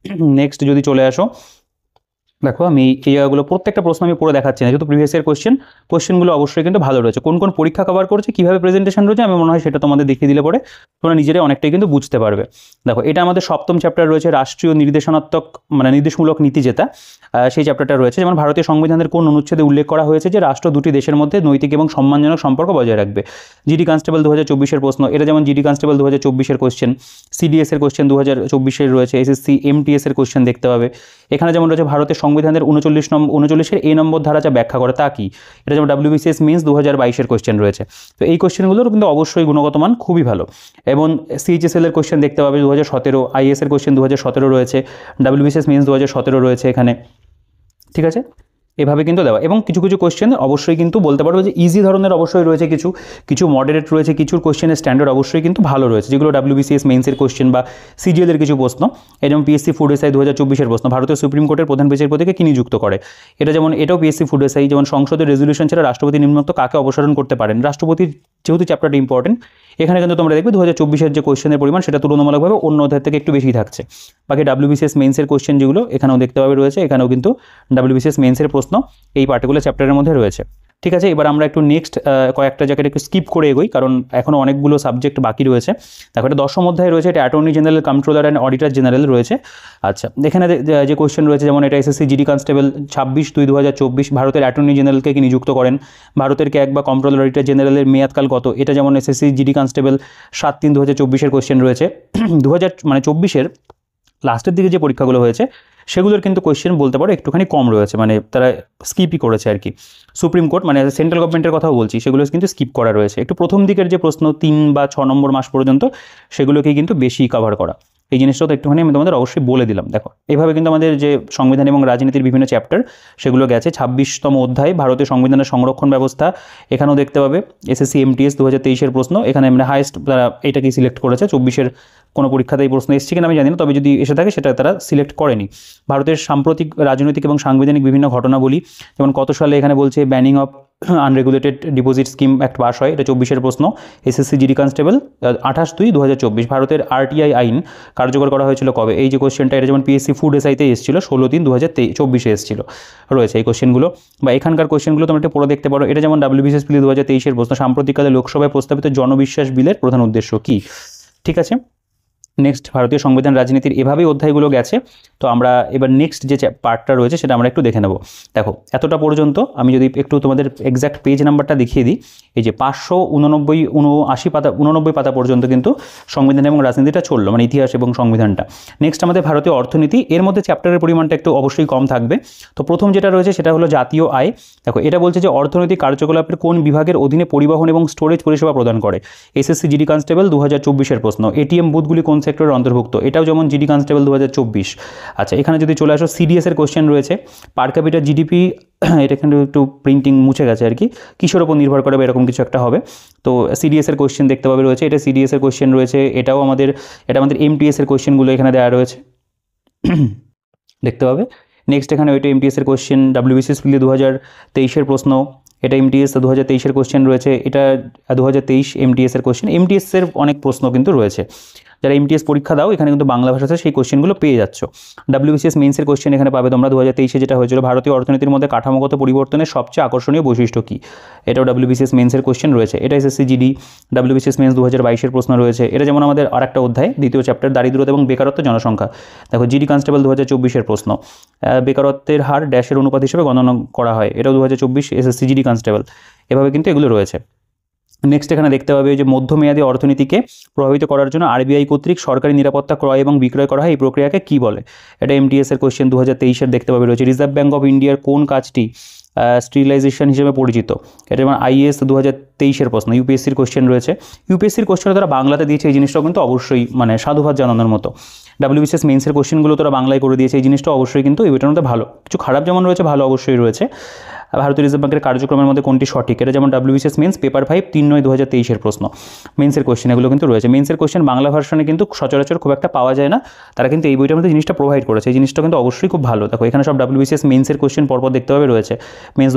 নেক্সট যদি চলে আসো, দেখো আমি এই জায়গাগুলো প্রত্যেকটা প্রশ্ন আমি পড়ে দেখাচ্ছি না, যেহেতু প্রিভিয়াস ইয়ার কোয়েশ্চেনগুলো অবশ্যই কিন্তু ভালো রয়েছে। কোন কোন পরীক্ষা কভার করছে, কীভাবে প্রেজেন্টেশন রয়েছে, আমি মনে হয় সেটা তোমাদের দেখিয়ে দিলে পরে তোমরা নিজেরাই অনেকটাই কিন্তু বুঝতে পারবে। দেখো, এটা আমাদের 7ম চ্যাপ্টার রয়েছে, রাষ্ট্রীয় নির্দেশমূলক নীতি, যেটা সেই চ্যাপ্টারটা রয়েছে। যেমন ভারতীয় সংবিধানের কোন অনুচ্ছেদে উল্লেখ করা হয়েছে যে রাষ্ট্র দুটি দেশের মধ্যে নৈতিক এবং সম্মানজনক সম্পর্ক বজায় রাখবে। জিডি কনস্টেবল 2024-এর প্রশ্ন, এটা যেমন জিডি কনস্টেবল 2024-এর কোয়েশ্চেন। CDS-এর কোয়েশ্চেন 2024-এর রয়েছে। SSC MTS-এর কোয়েশ্চেন দেখতে পাবে। এখানে যেমন রয়েছে ভারতের সংবিধানের 39-এর A নম্বর ধারা যা ব্যাখ্যা করে তা কি, এটা যেমন WBCS মেন্স 2022-এর কোয়েশ্চেন রয়েছে। তো এই কোয়েশ্চেনগুলোর কিন্তু অবশ্যই গুণগত মান খুবই ভালো। এবং CHSL-এর কোয়েশ্চেন দেখতে পাবে 2017, IS-এর কোয়েশ্চেন 2017 রয়েছে, WBCS মেন্স 2017 রয়েছে এখানে, ঠিক আছে। এভাবে কিন্তু দেওয়া। এবং কিছু কোয়েশ্চেন অবশ্যই কিন্তু বলতে পারবো যে ইজি ধরনের অবশ্যই রয়েছে, কিছু মডারেট রয়েছে, কিছুর কোয়েশ্চেনের স্ট্যান্ডার্ড অবশ্যই কিন্তু ভালো রয়েছে, যেগুলো WBCS মেন্সের কোয়েশ্চেন বা CGL-এর কিছু প্রশ্ন। যেমন PSC ফুড এসআই 2024-এর প্রশ্ন, ভারতীয় সুপ্রিম কোর্টের প্রধান বিচারপতিকে কি নিযুক্ত করে, এটা যেমন এটাও PSC ফুড এসআই। যেমন সংসদের রেজলিউশন ছাড়া রাষ্ট্রপতি নিম্নোক্ত কাকে অপসারণ করতে পারেন, রাষ্ট্রপতির যেহেতু চ্যাপ্টারটা ইম্পর্টেন্ট, এখানে কিন্তু তোমরা দেখবে 2024-এর যে কোয়েশ্চেনের পরিমাণ সেটা তুলনামূলকভাবে অন্য অধ্যায় থেকে একটু বেশি থাকছে। বাকি WBCS মেন্সের কোয়েশ্চেন যেগুলো এখানেও দেখতে পাবে রয়েছে, এখানেও কিন্তু WBCS মেন্সের প্রশ্ন এই পার্টিকুলার চ্যাপ্টারের মধ্যে রয়েছে। ঠিক আছে, এবার আমরা একটু নেক্সট কয়েকটা জায়গায় একটু স্কিপ করে এগোই, কারণ এখনও অনেকগুলো সাবজেক্ট বাকি রয়েছে। দেখো এটা 10ম অধ্যায় রয়েছে, এটা attorney general, controller and auditor general রয়েছে। আচ্ছা, এখানে যে কোয়েশ্চেন রয়েছে, যেমন এটা SSC জিডি কনস্টেবল 26/2/2024, ভারতের অ্যাটর্নি জেনারেলকে কি নিযুক্ত করেন, ভারতের ক্যাগ বা কন্ট্রোলার অডিটর জেনারেলের মেয়াদকাল কত, এটা যেমন SSC জিডি কনস্টেবল 7/3/2024-এর কোয়েশ্চেন রয়েছে। 2024-এর লাস্টের দিকে যে পরীক্ষাগুলো হয়েছে সেগুলোর কিন্তু কোয়েশ্চেন বলতে পারো একটুখানি কম রয়েছে, মানে তারা স্কিপই করেছে আর কি। সুপ্রিম কোর্ট মানে সেন্ট্রাল গভর্নমেন্টের কথাও বলছি, সেগুলো কিন্তু স্কিপ করা রয়েছে। একটু প্রথম দিকের যে প্রশ্ন 3 বা 6 নম্বর মাস পর্যন্ত সেগুলোকেই কিন্তু বেশি কভার করা, এই জিনিসটাও তো একটুখানি আমি তোমাদের অবশ্যই বলে দিলাম। দেখো এইভাবে কিন্তু আমাদের যে সংবিধান এবং রাজনীতির বিভিন্ন চ্যাপ্টার সেগুলো গেছে। 26তম অধ্যায় ভারতীয় সংবিধানের সংরক্ষণ ব্যবস্থা, এখানেও দেখতে পাবে SSC MTS 2023-এর প্রশ্ন, এখানে মানে হাইয়েস্ট তারা এটাকেই সিলেক্ট করেছে। 24-এর কোনো পরীক্ষাতে এই প্রশ্ন এসেছে কিনা আমি জানি না, তবে যদি এসে থাকে সেটা তারা সিলেক্ট করেনি। ভারতের সাম্প্রতিক রাজনৈতিক এবং সাংবিধানিক বিভিন্ন ঘটনাবলী, যেমন কত সালে এখানে বলছে banning of unregulated deposit scheme act pass হয়, এটা 24-এর প্রশ্ন। SSC জিডি কনস্টেবল 28/2/2024, ভারতের RTI আইন কার্যকর করা হয়েছিল কবে, এই যে কোশ্চেনটা এটা যেমন PSC ফুড এসআইতে এসেছিল 16/3/2024-এ এসেছিল, রয়েছে এই কোশ্চেনগুলো। বা এখানকার কোশ্চেনগুলো তোমরা একটু পড়ে দেখতে পারো। এটা যেমন WBCS 2023-এর প্রশ্ন, সাম্প্রতিককালে লোকসভায় প্রস্তাবিত জনবিশ্বাস বিলের প্রধান উদ্দেশ্য কী। ঠিক আছে, নেক্সট ভারতীয় সংবিধান রাজনীতির এভাবেই অধ্যায়গুলো গেছে। তো আমরা এবার নেক্সট যে পার্টটা রয়েছে সেটা আমরা একটু দেখে নেব। দেখো এতটা পর্যন্ত আমি যদি একটু তোমাদের এক্স্যাক্ট পেজ নাম্বারটা দেখিয়ে দিই, এই যে 589 পাতা পর্যন্ত কিন্তু সংবিধান এবং রাজনীতিটা চললো, মানে ইতিহাস এবং সংবিধানটা। নেক্সট আমাদের ভারতীয় অর্থনীতি, এর মধ্যে চ্যাপ্টারের পরিমাণটা একটু অবশ্যই কম থাকবে। তো প্রথম যেটা রয়েছে সেটা হলো জাতীয় আয়। দেখো এটা বলছে যে অর্থনৈতিক কার্যকলাপের কোন বিভাগের অধীনে পরিবহন এবং স্টোরেজ পরিষেবা প্রদান করে, SSC জিডি কনস্টেবল 2024-এর প্রশ্ন। ATM বুথগুলি কোন সেক্টরের অন্তর্ভুক্ত, এটাও যেমন জিডি কনস্টেবল 2024। আচ্ছা, এখানে যদি চলে আসো CDS-এর কোশ্চেন রয়েছে, পার ক্যাপিটাল জিডিপি, এটা কিন্তু একটু প্রিন্টিং মুছে গেছে আর কি, কিসের ওপর নির্ভর করে এরকম কিছু একটা হবে। তো CDS-এর কোশ্চেন দেখতে পাবে রয়েছে, এটা CDS-এর কোশ্চেন রয়েছে, এটা আমাদের MTS-এর কোশ্চেনগুলো এখানে দেওয়া রয়েছে দেখতে পাবে। নেক্সট এখানে ওইটা MTS-এর কোশ্চেন, WBCS 2023-এর প্রশ্ন, এটা MTS 2023-এর কোশ্চেন রয়েছে, এটা 2023 MTS-এর কোশ্চেন। MTS-এর অনেক প্রশ্ন কিন্তু রয়েছে, যারা MTS পরীক্ষা দাও এখানে কিন্তু বাংলা ভাষাতে সেই কোশ্চেনগুলো পেয়ে যাচ্ছ। WBCS মেন্সের কোশ্চেন এখানে পাবে তোমরা 2023-এ যেটা হয়েছিল, ভারতীয় অর্থনীতির মধ্যে কাঠামোগত পরিবর্তনের সবচেয়ে আকর্ষণীয় বৈশিষ্ট্য কী, এটাও WBCS মেন্সের কোশ্চেন রয়েছে। এটা SSC জিডি WBCS মেন্স 2022-এর প্রশ্ন রয়েছে। এটা যেমন আমাদের আরেকটা অধ্যায়, দ্বিতীয় চ্যাপ্টার, দারিদ্রতা এবং বেকারত্ব জনসংখ্যা। দেখো জিডি কনস্টেবল 2024-এর প্রশ্ন, বেকারত্বের হার ড্যাশের অনুপাত হিসেবে গণনা করা হয়, এটাও 2024 SSC জিডি কনস্টেবল। এভাবে কিন্তু এগুলো রয়েছে। নেক্সট এখানে দেখতে পাবে যে মধ্যমেয়াদী অর্থনীতিকে প্রভাবিত করার জন্য RBI কর্তৃক সরকারি নিরাপত্তা ক্রয় এবং বিক্রয় করা হয়, এই প্রক্রিয়াকে কী বলে, এটা MTS-এর কোশ্চেন 2023-এর দেখতে পাবে রয়েছে। রিজার্ভ ব্যাঙ্ক অফ ইন্ডিয়ার কোন কাজটি স্টেরিলাইজেশন হিসেবে পরিচিত, এটা যেমন IAS 2023-এর প্রশ্ন। UPSC-র কোশ্চেন রয়েছে, UPSC-র কোশ্চেন তারা বাংলাতে দিয়েছে, এই জিনিসটাও কিন্তু অবশ্যই মানে সাধুবাদ জানানোর মতো। WBCS মেন্সের কোশ্চেনগুলো তারা বাংলায় করে দিয়েছে, এই জিনিসটা অবশ্যই কিন্তু এটার মধ্যে ভালো, কিছু খারাপ যেমন রয়েছে ভালো অবশ্যই রয়েছে। ভারতীয় রিজার্ভ ব্যাংকের কার্যক্রমের মধ্যে কোনটি সঠিক, এটা যেমন WBCS মেন্স পেপার 5 3/9/2023-এর প্রশ্ন। মেন্সের কোশ্চেন এগুলো কিন্তু রয়েছে। মেন্সের কোশ্চেন বাংলা ভার্সনে কিন্তু সচরাচর খুব একটা পাওয়া যায় না, তারা কিন্তু এই বইটার মধ্যে জিনিসটা প্রোভাইড করেছে, এই জিনিসটা কিন্তু অবশ্যই খুব ভালো। দেখো এখানে সব WBCS মেন্সের কোশ্চেন পরপর দেখতে পাবে রয়েছে। মেন্স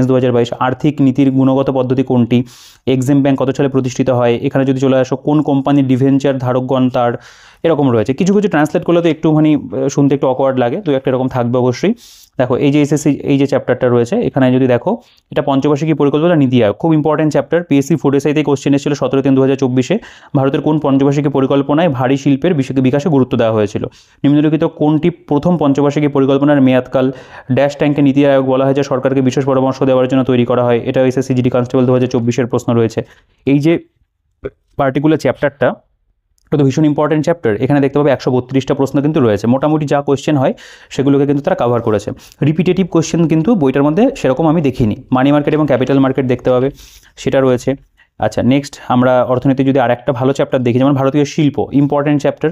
2022, আর্থিক নীতির গুণগত পদ্ধতি কোনটি, এক্সিম ব্যাংক কত সালে প্রতিষ্ঠিত হয়, এখানে যদি চলে আসো কোন কোম্পানির ডিভেঞ্চার ধারকগণ তার, এরকম রয়েছে। কিছু কিছু ট্রান্সলেট করলে তো একটুখানি শুনতে একটু অকওয়ার্ড লাগে, তো একটা এরকম থাকবে অবশ্যই। দেখো এই যে SSC এই যে চ্যাপ্টারটা রয়েছে, এখানে যদি দেখো এটা পঞ্চবার্ষিকী পরিকল্পনা নীতি আয়োগ, খুব ইম্পর্টেন্ট চ্যাপ্টার। PSC ফুড এসআইতে কোশ্চেন এসেছিল 17/3/2024-এ, ভারতের কোন পঞ্চবার্ষিকী পরিকল্পনায় ভারী শিল্পের বিকাশে গুরুত্ব দেওয়া হয়েছিল, নিম্নলিখিত কোনটি প্রথম পঞ্চবার্ষিকী পরিকল্পনার মেয়াদকাল ড্যাশ ট্যাঙ্কে নীতি আয়োগ বলা হয়, যা সরকারকে বিশেষ পরামর্শ দেওয়ার জন্য তৈরি করা হয়, এটা SSC জিডি কনস্টেবল 2024-এর প্রশ্ন রয়েছে। এই যে পার্টিকুলার চ্যাপ্টারটা এটা তো ভীষণ ইম্পর্টেন্ট চ্যাপ্টার, এখানে দেখতে পাবে 132টা প্রশ্ন কিন্তু রয়েছে, মোটামুটি যা কোশ্চেন হয় সেগুলোকে কিন্তু তারা কভার করেছে। রিপিটেটিভ কোশ্চেন কিন্তু বইটার মধ্যে সেরকম আমি দেখিনি। মানি মার্কেট এবং ক্যাপিটাল মার্কেট দেখতে পাবে, সেটা রয়েছে। আচ্ছা নেক্সট আমরা অর্থনীতি যদি আর একটা ভালো চ্যাপ্টার দেখি, যেমন ভারতীয় শিল্প, ইম্পর্টেন্ট চ্যাপ্টার,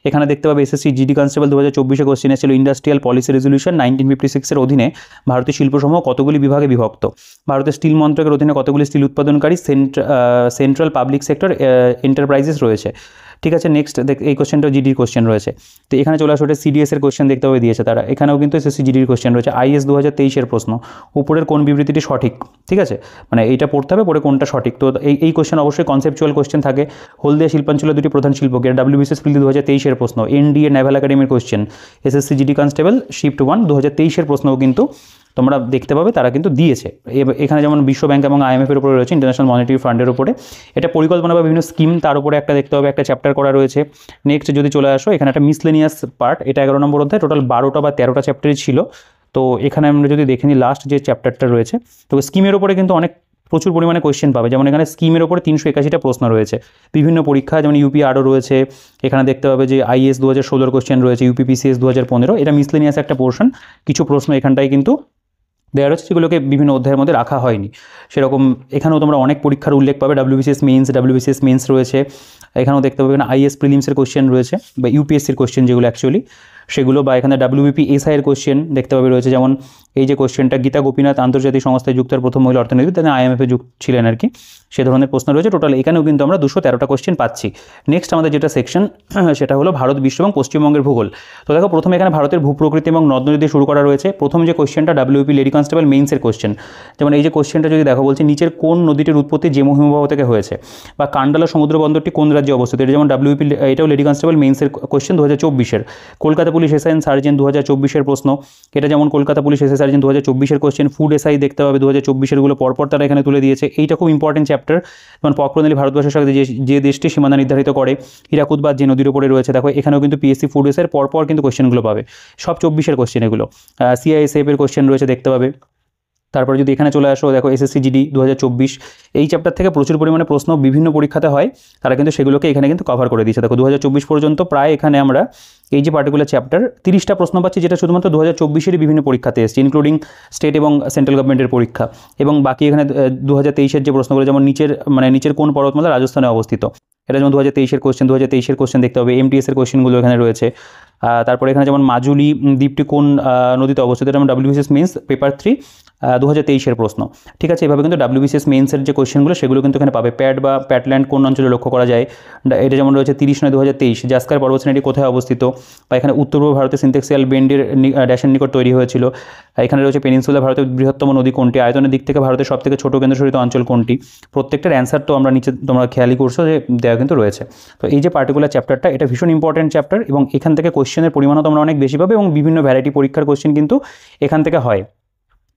এখানে দেখতে পাবে SSC জিডি কনস্টেবল 2024-এ কোশ্চেন এসেছিল ইন্ডাস্ট্রিয়াল পলিসি রেজলিউশন 1956-এর অধীনে ভারতীয় শিল্পসমূহ কতগুলি বিভাগে বিভক্ত, ভারতের স্টিল মন্ত্রকের অধীনে কতগুলি স্টিল উৎপাদনকারী সেন্ট্রাল পাবলিক সেক্টর এন্টারপ্রাইজেস রয়েছে, ঠিক আছে। নেক্সট এই কোশ্চেনটাও জিডির কোশ্চেন রয়েছে। তো এখানে চলে আসো, এটা সিডিএস এর কোশ্চেন দেখতে হবে দিয়েছে তারা, এখানেও কিন্তু এসএসসি জিডির কোশ্চেন রয়েছে। আইএস 2023 প্রশ্ন, উপরের কোন বিবৃতিটি সঠিক, ঠিক আছে, মানে এইটা পড়তে হবে, পড়ে কোনটা সঠিক। তো এই কোশ্চেন অবশ্যই কনসেপচুয়াল কোশ্চেন থাকে। হলদিয়া শিল্পাঞ্চলের দুটি প্রধান শিল্পকে, ডাব্লিউবিসিএস প্রিলি 2023 প্রশ্ন, এনডিএ নেভাল একাডেমির question, SSC GD constable shift 1 2023 প্রশ্নও কিন্তু তোমরা দেখতে পাবে তারা কিন্তু দিয়েছে। এখানে যেমন বিশ্ব ব্যাংক এবং আইএমএফের উপরে রয়েছে, ইন্টারন্যাশনাল মনিটারি ফান্ডের উপরে, এটা পরিকল্পনা বা বিভিন্ন স্কিম তার উপরে একটা দেখতে হবে, একটা চ্যাপ্টার করা রয়েছে। নেক্সট যদি চলে আসো, এখানে একটা মিসলেনিয়াস পার্ট, এটা 11 নম্বর অধ্যায়, টোটাল 12টা বা 13টা চ্যাপ্টারই ছিল। তো এখানে আমরা যদি দেখে নিই লাস্ট যে চ্যাপ্টারটা রয়েছে, তো স্কিমের উপরে কিন্তু অনেক প্রচুর পরিমাণে কোয়েশ্চেন পাবে। যেমন এখানে স্কিমের উপরে 381টা প্রশ্ন রয়েছে বিভিন্ন পরীক্ষা, যেমন ইউপি আরও রয়েছে, এখানে দেখতে পাবে যে আইএস 2016 কোয়েশ্চেন রয়েছে, ইউপিপিসিএস 2015, এটা মিসলেনিয়াস একটা পোর্শন। কিছু প্রশ্ন এখানটায় কিন্তু দেওয়া রয়েছে যেগুলোকে বিভিন্ন অধ্যায়ের মধ্যে রাখা হয়নি সেরকম। এখানেও তোমরা অনেক পরীক্ষার উল্লেখ পাবে, ডাব্লিউবিসিএস মেন্স রয়েছে, এখানেও দেখতে পাবে না আইএস প্রিলিমসের কোশ্চেন রয়েছে বা ইউপিএসসির কোশ্চেন যেগুলো অ্যাকচুয়ালি সেগুলো, বা এখানে ডাব্লিউবিপি এসআই এর কোশ্চেন দেখতে পাবে রয়েছে। যেমন এই যে কোশ্চেনটা, গীতা গোপীনাথ আন্তর্জাতিক সংস্থায় যুক্তের প্রথম মহিলা অর্থনীতিবিদ, তিনি আইএমএফে যুক্ত ছিলেন আর কি, সে ধরনের প্রশ্ন রয়েছে। টোটাল এখানেও কিন্তু আমরা 213টা কোশ্চেন পাচ্ছি। নেক্সট আমাদের যেটা সেকশন সেটা হলো ভারত, বিশ্ব এবং পশ্চিমবঙ্গের ভূগোল। তো দেখো প্রথমে এখানে ভারতের ভূপ্রকৃতি এবং নদ নদী দিয়ে শুরু করা রয়েছে। প্রথম যে কোশ্চেনটা ডাব্লিউপি লেডি কনস্টেবল মেইনসের কোশ্চেন, যেমন এই যে কোশ্চেনটা যদি দেখো, বলছে নিচের কোন নদীটির উৎপত্তি জেমু হিমবাহ থেকে হয়েছে, বা কান্ডালা সমুদ্র বন্দরটি কোন রাজ্যে অবস্থিত, এটা যেমন ডাব্লিউপি, এটাও লেডি কনস্টেবল মেইনসের question 2024। Kolkata police SI sergeant 2024 প্রশ্ন, এটা যেমন Kolkata police SI sergeant 2024 question. Food SI দেখতে পাবে 2024 গুলো পরপর তারা এখানে তুলে দিয়েছে, এইটা খুব ইম্পর্টেন্ট চ্যাপ্টার। যেমন পক্রনালী ভারতবর্ষের সাথে যে দেশটি সীমানা নির্ধারিত করে, হীরাকুদবাদ যে নদীর উপরে রয়েছে, দেখো এখানেও কিন্তু পিএসসি ফুড এসআইয়ের পরপর কিন্তু কোশ্চেনগুলো পাবে, সব 24 কোশ্চেন এগুলো। সিআইএসএফ এর কোশ্চেন রয়েছে দেখতে পাবে। তারপরে যদি এখানে চলে আসো, দেখো এসএসসি জিডি 2024, এই চ্যাপ্টার থেকে প্রচুর পরিমাণে প্রশ্ন বিভিন্ন পরীক্ষাতে হয়, তারা কিন্তু সেগুলোকে এখানে কিন্তু কভার করে দিয়েছে। দেখো 2024 পর্যন্ত প্রায় এখানে আমরা এই যে পার্টিকুলার চ্যাপ্টার 30টা প্রশ্ন পাচ্ছি, যেটা শুধুমাত্র 2024-এরই বিভিন্ন পরীক্ষাতে এসেছে, ইনক্লুডিং স্টেট এবং সেন্ট্রাল গভর্নমেন্টের পরীক্ষা। এবং বাকি এখানে 2023-এর যে প্রশ্নগুলো, যেমন নিচের কোন পর্বতমালা রাজস্থানে অবস্থিত, এটা যেমন 2023-এর কোশ্চেন, 2023-এর কোশ্চেন দেখতে হবে। এমটিএস-এর কোশ্চেনগুলো এখানে রয়েছে। তারপরে এখানে যেমন মাজুলি দ্বীপটি কোন নদীতে অবস্থিত, যেমন ডাব্লিউবিসিএস মেন্স পেপার 3 2023-এর প্রশ্ন, ঠিক আছে। এভাবে কিন্তু ডাব্লিউবিসিএস মেন্সের যে কোশ্চেনগুলো সেগুলো কিন্তু এখানে পাবে। প্যাড বা প্যাটল্যান্ড কোন অঞ্চলে লক্ষ্য করা যায়, এটা যেমন রয়েছে 30/9/2023। জাস্কার পর্বতশ্রেণীটি কোথায় অবস্থিত, বা এখানে উত্তর পূর্ব ভারতের সিনথেক্সিয়াল বেন্ডের ড্যাশের নিকট তৈরি হয়েছিল। এখানে রয়েছে পেনিনসুলা ভারতের বৃহত্তম নদী কোনটি, আয়তনের দিক থেকে ভারতের সবথেকে ছোট কেন্দ্রশাসিত অঞ্চল কোনটি। প্রত্যেকটার অ্যান্সার তো আমরা নিচে তোমরা খেয়ালই করছো যে দেওয়া কিন্তু রয়েছে। তো এই যে পার্টিকুলার চ্যাপ্টারটা, এটা ভীষণ ইম্পর্টেন্ট চ্যাপ্টার, এবং এখান থেকে কোশ্চেনের পরিমাণও তোমরা অনেক বেশি পাবে, এবং বিভিন্ন ভ্যারাইটি পরীক্ষার কোশ্চেন কিন্তু এখান থেকে হয়,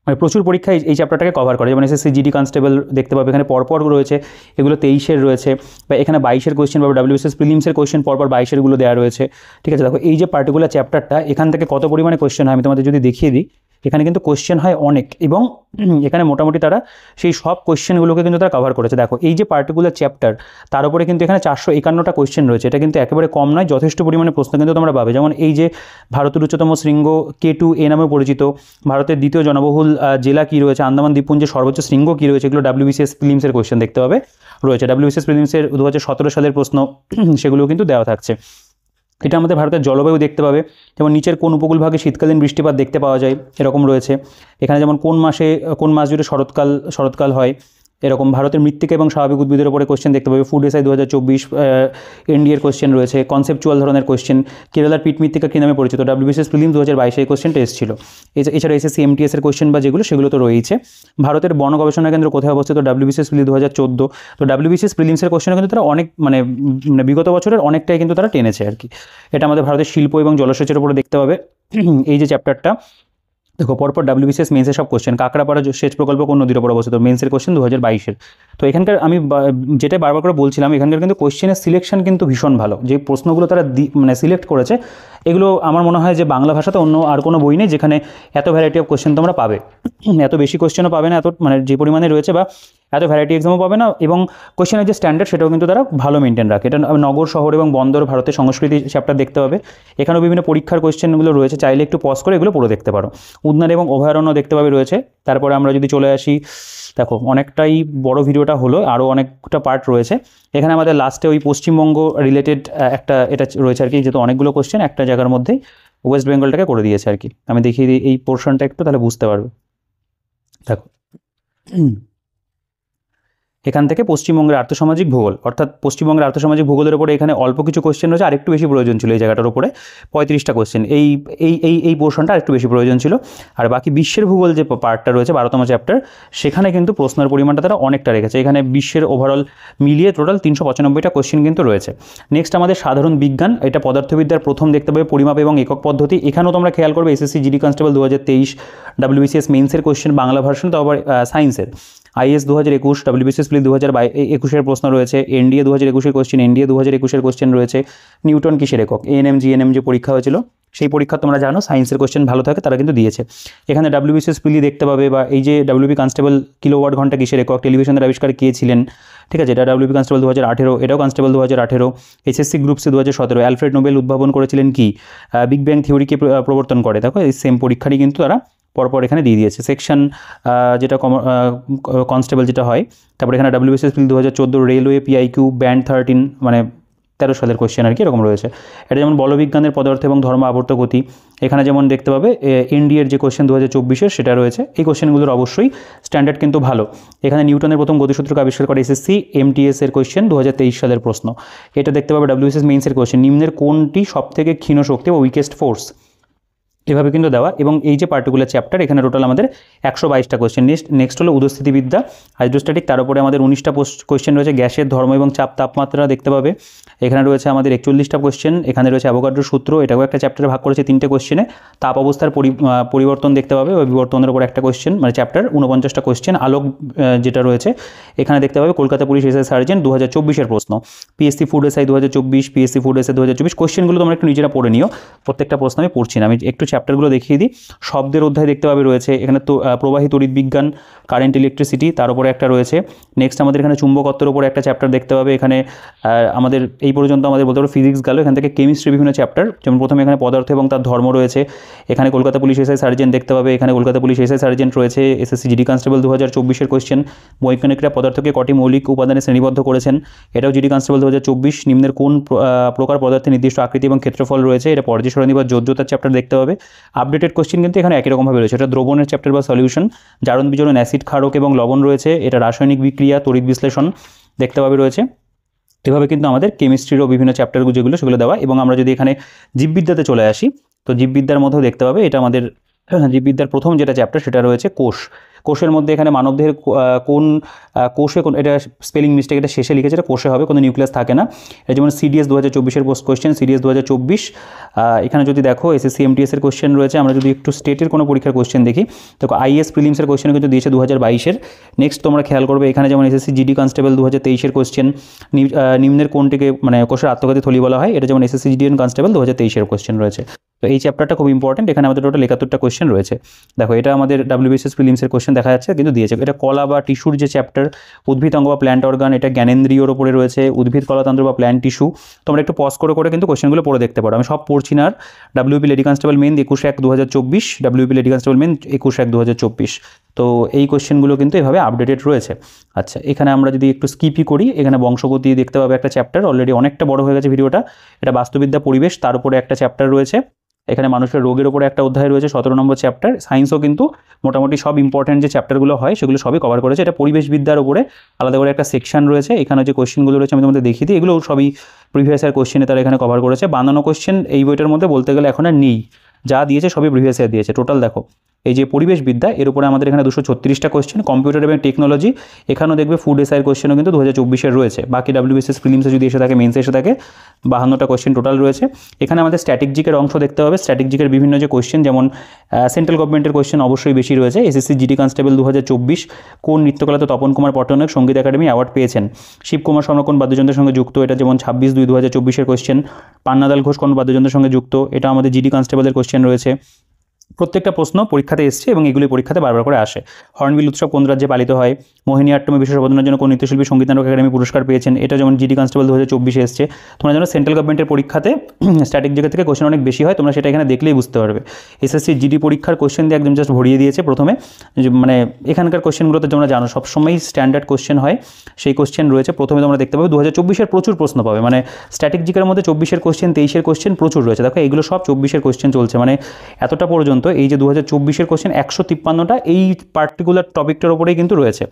মানে প্রচুর পরীক্ষায় এই চ্যাপ্টারটাকে কভার করে। যেমন এসএসসি জিডি কনস্টেবল দেখতে পাবে এখানে পরপর রয়েছে, এগুলো 23-এর রয়েছে, বা এখানে 22-এর কোশ্চেন পাবে। ডাব্লিউবিসিএস প্রিলিমসের কোশ্চেন পরপর 22-এরগুলো দেওয়া রয়েছে, ঠিক আছে। দেখো এই যে পার্টিকুলার চ্যাপ্টারটা, এখান থেকে কত পরিমাণে কোশ্চেন হয় আমি তোমাদের যদি দেখিয়ে দিই, এখানে কিন্তু কোশ্চেন হয় অনেক, এবং এখানে মোটামুটি তারা সেই সব কোশ্চেনগুলোকে কিন্তু তারা কভার করেছে। দেখো এই যে পার্টিকুলার চ্যাপ্টার, তার উপরে কিন্তু এখানে 451টা কোশ্চেন রয়েছে, এটা কিন্তু একেবারে কম নয়, যথেষ্ট পরিমাণে প্রশ্ন কিন্তু তোমরা পাবে। যেমন এই যে ভারতের উচ্চতম শৃঙ্গ K2A নামে পরিচিত, ভারতের দ্বিতীয় জনবহুল জেলা কী রয়েছে, আন্দামান দ্বীপপুঞ্জের সর্বোচ্চ শৃঙ্গ কী রয়েছে, এগুলো ডাব্লিউবিসিএস প্রিলিমসের কোশ্চেন দেখতে পাবে রয়েছে। ডাব্লিউবিসিএস প্রিলিমসের 2017 সালের প্রশ্ন সেগুলো কিন্তু দেওয়া থাকছে। এটা আমাদের ভারতের জলবায়ু দেখতে পাবে, যেমন নিচের কোন উপকূলভাগে শীতকালীন বৃষ্টিপাত দেখতে পাওয়া যায়, এরকম রয়েছে। এখানে যেমন কোন মাস জুড়ে শরৎকাল হয়, এরকম। ভারতের মৃত্তিকা এবং স্বাভাবিক উদ্ভিদের উপরে কোশ্চেন দেখতে পাবে, ফুড এসআই 2024, এনডিএর কোশ্চেন রয়েছে, কনসেপচুয়াল ধরনের কোশ্চেন। কেরালার পিট মৃত্তিকা কী নামে পরিচিত, ডাব্লিউবিসিএস প্রিলিমস 2022 এই কোশ্চেনটা এসেছিল। এছাড়া এসএসসি এমটিএসের কোশ্চেন বা সেগুলো তো রয়েছে। ভারতের বন গবেষণা কেন্দ্র কোথায় অবস্থিত, ডাব্লিউবিসিএস প্রিলি 2014। তো ডাব্লিউবিসিএস প্রিলিমসের কোশ্চেনে কিন্তু তারা অনেক মানে বিগত বছরের অনেকটাই কিন্তু তারা টেনেছে আর কি। এটা আমাদের ভারতের শিল্প এবং জলসেচের উপরে দেখতে পাবে এই যে চ্যাপ্টারটা। দেখো পরপর ডাব্লিউবিসিএস মেন্সের সব কোশ্চেন, কাঁকড়াপাড়া সেচ প্রকল্প কোন নদীর উপর অবস্থিত, মেন্সের কোশ্চেন 2022-এর। তো এখানকার আমি যেটা বারবার করে বলছিলাম, এখানকার কিন্তু কোশ্চেনের সিলেকশন কিন্তু ভীষণ ভালো, যে প্রশ্নগুলো তারা সিলেক্ট করেছে, এগুলো আমার মনে হয় যে বাংলা ভাষাতে অন্য আর কোনো বই নেই যেখানে এত ভ্যারাইটি অফ কোশ্চেন তোমরা পাবে, এত বেশি কোশ্চেনও পাবে না, এত যে পরিমাণে রয়েছে, বা এত ভ্যারাইটি এক্সামও পাবে না, এবং কোশ্চেনের যে স্ট্যান্ডার্ড সেটাও কিন্তু তারা ভালো মেনটেন রাখে। এটা নগর, শহর এবং বন্দর, ভারতের সংস্কৃতি চ্যাপ্টার দেখতে পাবে। এখানেও বিভিন্ন পরীক্ষার কোশ্চেনগুলো রয়েছে, চাইলে একটু পজ করে এগুলো পড়ে দেখতে পারো। উদ্যান এবং অভয়ারণ্য দেখতে পাবে রয়েছে। তারপরে আমরা যদি চলে আসি, দেখো অনেকটাই বড় ভিডিওটা হলো, আরও অনেকটা পার্ট রয়েছে এখানে। আমাদের লাস্টে ওই পশ্চিমবঙ্গ রিলেটেড এটা রয়েছে আর কি, যেহেতু অনেকগুলো কোশ্চেন একটা জায়গার মধ্যেই ওয়েস্ট বেঙ্গলটাকে করে দিয়েছে আর কি। আমি দেখিয়ে দিই এই পোর্শনটা একটু, তাহলে বুঝতে পারবে। দেখো এখান থেকে পশ্চিমবঙ্গের আর্থসামাজিক ভূগোল, অর্থাৎ পশ্চিমবঙ্গের আর্থসামাজিক ভূগোলের উপরে এখানে অল্প কিছু কোশ্চেন রয়েছে, আরেকটু বেশি প্রয়োজন ছিল এই জায়গাটার উপরে 35টা কোশ্চেন, এই পোর্শনটা আরেকটু বেশি প্রয়োজন ছিল। আর বাকি বিশ্বের ভূগোল যে পার্টটা রয়েছে 12তম চ্যাপ্টার, সেখানে কিন্তু প্রশ্নের পরিমাণটা তারা অনেকটা রেখেছে। এখানে বিশ্বের ওভারঅল মিলিয়ে টোটাল 395টা কোশ্চেন কিন্তু রয়েছে। নেক্সট আমাদের সাধারণ বিজ্ঞান, এটা পদার্থবিদ্যার প্রথম দেখতে পাবে পরিমাপ এবং একক পদ্ধতি। এখানেও তোমরা খেয়াল করবে এসএসসি জিডি কনস্টেবল 2023 WBCS মেন্সের কোশ্চেন বাংলা ভার্সন, তো আবার সায়েন্সের আইএস 2021 WBCS প্রিলি 2021 প্রশ্ন রয়েছে, এনডিএ 2021 কোশ্চেন, এনডিএ 2021 কোশ্চেন রয়েছে, নিউটন কিসের একক, এএনএম জিএনএম যে পরীক্ষা হয়েছিল সেই পরীক্ষা তোমরা জানো সায়েন্সের কোশ্চেন ভালো থাকে তারা কিন্তু দিয়েছে। এখানে WBCS প্রিলি দেখতে পাবে, বা এই যে WB কনস্টেবল কিলোওয়াট ঘন্টা কিসের একক, টেলিভিশনের আবিষ্কার কে ছিলেন, ঠিক আছে, এটা WB কনস্টেবল 2018, এটাও constable 2018, SSC group C 2017, Alfred Nobel উদ্ভাবন করেছিলেন কি, বিগ ব্যাং থিওরিকে প্রবর্তন করে, দেখো এই সেম পরীক্ষারই কিন্তু তারা পরপর এখানে দিয়ে দিয়েছে। সেকশন যেটা কনস্টেবল যেটা হয়, তারপরে এখানে WBCS প্রিলি 2014, রেলওয়ে PIQ ব্যান্ড 13 মানে 13 সালের কোশ্চেন আর কি এরকম রয়েছে। এটা যেমন বলবিজ্ঞানের পদার্থ এবং ধর্ম আবর্ত গতি, এখানে যেমন দেখতে পাবে এনডিএর যে কোশ্চেন 2024 সেটা রয়েছে। এই কোশ্চেনগুলোর অবশ্যই স্ট্যান্ডার্ড কিন্তু ভালো। এখানে নিউটনের প্রথম গতিসূত্রকে আবিষ্কার করে এসএসসি MTS এর কোশ্চেন 2023 সালের প্রশ্ন। এটা দেখতে পাবে WBCS মেইনসের কোশ্চেন, নিম্নের কোনটি সবথেকে ক্ষীণ শক্তি বা উইকেস্ট ফোর্স, এভাবে কিন্তু দেওয়া। এবং এই যে পার্টিকুলার চ্যাপ্টার এখানে টোটাল আমাদের 122টা কোশ্চেন। নেক্সট হলো উদস্থিতিবিদ্যা হাইড্রোস্ট্যাটিক, তার উপরে আমাদের 19টা কোশ্চেন রয়েছে। গ্যাসের ধর্ম এবং চাপ তাপমাত্রা দেখতে পাবে, এখানে রয়েছে আমাদের 41টা কোশ্চেন। এখানে রয়েছে অ্যাভোগাড্রোর সূত্র, এটাও একটা চ্যাপ্টারে ভাগ করেছে 3টে কোশ্চেনে। তাপ অবস্থার পরিবর্তন দেখতে পাবে, ওই বিবর্তনের উপর একটা কোশ্চেন, মানে চ্যাপ্টার 49টা কোশ্চেন। আলোক যেটা রয়েছে এখানে দেখতে পাবে কলকাতা পুলিশ এসআই সার্জেন্ট 2024 প্রশ্ন। PSC food SI 2024, PSC food SI 2024 কোশ্চেনগুলো তোমরা একটু নিজেরা পড়ে নিও, প্রত্যেকটা প্রশ্ন আমি পড়ছি না, আমি একটু চ্যাপ্টারগুলো দেখিয়ে দিই। শব্দের অধ্যায় দেখতে পাবে রয়েছে এখানে, তো প্রবাহী তড়িৎ বিজ্ঞান, কারেন্ট ইলেকট্রিসিটি, তার উপরে একটা রয়েছে। নেক্সট আমাদের এখানে চুম্বকত্বের উপরে একটা চ্যাপ্টার দেখতে পাবে। এখানে আমাদের এই পর্যন্ত আমাদের বলতে পারো ফিজিক্স গেল, এখান থেকে কেমিস্ট্রি বিভিন্ন চ্যাপ্টার, যেমন প্রথমে এখানে পদার্থ এবং তার ধর্ম রয়েছে। এখানে কলকাতা পুলিশ এসআই সার্জেন্ট দেখতে পাবে, এখানে কলকাতা পুলিশ এসআই সার্জেন্ট রয়েছে। এসএসসি জিডি কনস্টেবল 2024 কোশ্চেন, বৈজ্ঞানিকরা পদার্থকে কটি মৌলিক উপাদানে শ্রেণীবদ্ধ করেছেন, এটাও জিডি কনস্টেবল 2024। নিম্নের কোন প্রকার পদার্থের নির্দিষ্ট আকৃতি এবং ক্ষেত্রফল রয়েছে, এটা পর্যায় সারণী বা যোজ্যতার চ্যাপ্টার দেখতে পাবে। আপডেটেড কোশ্চেন কিন্তু এখানে একই রকমভাবে রয়েছে, এটা দ্রবণের চ্যাপ্টার বা সলিউশন। জারণ বিজারণ, অ্যাসিড ক্ষারক এবং লবণ রয়েছে, এটা রাসায়নিক বিক্রিয়া তড়িৎ বিশ্লেষণ দেখতে পাবে রয়েছে। এভাবে কিন্তু আমাদের কেমিস্ট্রিরও বিভিন্ন চ্যাপ্টারগুলো যেগুলো সেগুলো দেওয়া। এবং আমরা যদি এখানে জীববিদ্যাতে চলে আসি, তো জীববিদ্যার মধ্যেও দেখতে পাবে এটা আমাদের জীববিদ্যার প্রথম যেটা চ্যাপ্টার সেটা রয়েছে কোষ। কোষের মধ্যে এখানে মানবদেহের কোন কোষে, কোন, এটা স্পেলিং মিস্টেক, এটা শেষে লিখেছে, এটা কোষে হবে, কোনো নিউক্লিয়াস থাকে না। এটা যেমন CDS 2024 কোশ্চেন, CDS 2024। এখানে যদি দেখো SSC MTS এর কোশ্চেন রয়েছে। আমরা যদি একটু স্টেটের কোনো পরীক্ষার কোশ্চেন দেখি, দেখো IAS প্রিলিমসের কোশ্চেন কিন্তু দিয়েছে 2022। নেক্সট তোমরা খেয়াল করবে এখানে যেমন SSC GD কনস্টেবল 2023 কোশ্চেন, নিম্নের কোনটিকে মানে কোষের আত্মঘাতী থলি বলা হয়, এটা যেমন SSC GD কনস্টেবল 2023 কোশ্চেন রয়েছে। তো এই চ্যাপ্টারটা খুব ইম্পর্টেন্ট, এখানে আমাদের টোটাল 71টা কোশ্চেন রয়েছে। দেখো এটা আমাদের WBCS প্রিলিমসের কোশ্চেন দেখা যাচ্ছে কিন্তু দিয়েছে। এটা কলা বা টিস্যুর যে চ্যাপ্টার, উদ্ভিদ অঙ্গ বা প্ল্যান্ট অর্গান, এটা জ্ঞানেন্দ্রিয়র ওপরে রয়েছে। উদ্ভিদ কলাতন্ত্র বা প্ল্যান্ট টিস্যু, তোমরা একটু পজ করে করে কিন্তু কোশ্চেনগুলো পড়ে দেখতে পারো, আমি সব পড়ছি না। আর WP lady constable main 21/1/2024, WP lady constable main 21/1/2024। তো এই কোশ্চেনগুলো কিন্তু এভাবে আপডেটেড রয়েছে। আচ্ছা, এখানে আমরা যদি একটু স্কিপই করি, এখানে বংশগতি দেখতে পাবে একটা চ্যাপ্টার, অলরেডি অনেকটা বড় হয়ে গেছে ভিডিওটা। এটা বাস্তুবিদ্যা পরিবেশ, তার উপরে একটা চ্যাপ্টার রয়েছে। এখানে মানুষের রোগের ওপরে একটা অধ্যায় রয়েছে, 17 নম্বর চ্যাপ্টার। সায়েন্সও কিন্তু মোটামুটি সব ইম্পর্টেন্ট যে চ্যাপ্টারগুলো হয় সেগুলো সবই কভার করেছে। এটা পরিবেশবিদ্যার উপরে আলাদা করে একটা সেকশন রয়েছে। এখানে যে কোশ্চেনগুলো রয়েছে আমি তোমাদের দেখিয়ে দিই, এগুলো সবই প্রিভিয়াস ইয়ার কোশ্চেনে তারা এখানে কভার করেছে। বানানো কোশ্চেন এই বইটার মধ্যে বলতে গেলে এখন আর নেই, যা দিয়েছে সবই প্রিভিয়াস ইয়ার দিয়েছে। টোটাল দেখো এই যে পরিবেশবিদ্যা, এর উপরে আমাদের এখানে 236টা কোশ্চেন। কম্পিউটার এবং টেকনোলজি, এখানেও দেখবে ফুড এসআইয়ের কোশ্চেনও কিন্তু 2024 রয়েছে। বাকি WBCS প্রিলিমসে যদি এসে থাকে, মেন্সে এসে থাকে, 52টা কোশ্চেন টোটাল রয়েছে। এখানে আমাদের স্ট্যাটিক জিকের অংশ দেখতে হবে। স্ট্যাটিক জিকের বিভিন্ন যে কোশ্চেন, যেমন সেন্ট্রাল গভর্নমেন্টের কোশ্চেন অবশ্যই বেশি রয়েছে। SSC GD কনস্টেবল 2024, কোন নৃত্যকলাতে তপন কুমার পট্টনায়ক সঙ্গীত একাডেমি অ্যাওয়ার্ড পেয়েছেন? শিবকুমার সংরক্ষণ বাদ্যযন্ত্রের সঙ্গে যুক্ত, এটা যেমন 26/2/2024 কোশ্চেন। পান্নাদাল ঘোষ কোন বাদ্যযন্ত্রের সঙ্গে যুক্ত, এটা আমাদের GD কনস্টেবলের কোশ্চেন রয়েছে। প্রত্যেকটা প্রশ্ন পরীক্ষাতে এসছে এবং এগুলি পরীক্ষাতে বারবার করে আসে। হর্নবিল উৎসব কোন রাজ্যে পালিত হয়? মোহিনীআট্টমে বিশেষ অবদানের জন্য কোন নৃত্যশিল্পী সঙ্গীত নাটক একাডেমি পুরস্কার পেয়েছেন? এটা যেমন GD কনস্টেবল 2024 এসছে। তোমরা জানো সেন্ট্রাল গভর্নমেন্টের পরীক্ষাতে স্ট্যাটিক জায়গা থেকে কোশ্চেন অনেক বেশি হয়, তোমরা সেটা এখানে দেখলেই বুঝতে পারবে। SSC GD পরীক্ষার কোশ্চেন দিয়ে একদম জাস্ট ভরিয়ে দিয়েছে প্রথমে, মানে এখানকার কোশ্চেনগুলোতে তোমরা জানো সবসময়ই স্ট্যান্ডার্ড কোশ্চেন হয়, সেই কোশ্চেন রয়েছে। প্রথমে তোমরা দেখতে পাবে 2024 প্রচুর প্রশ্ন পাবে, মানে স্ট্যাটিক জিকের মধ্যে 24 কোশ্চেন, 23 কোশ্চেন প্রচুর রয়েছে। দেখো এইগুলো সব 24 কোশ্চেন চলছে, মানে এতটা পর্যন্ত এই যে 2024 কোশ্চেন 153টা এই পার্টিকুলার টপিকটার উপরেই কিন্তু রয়েছে।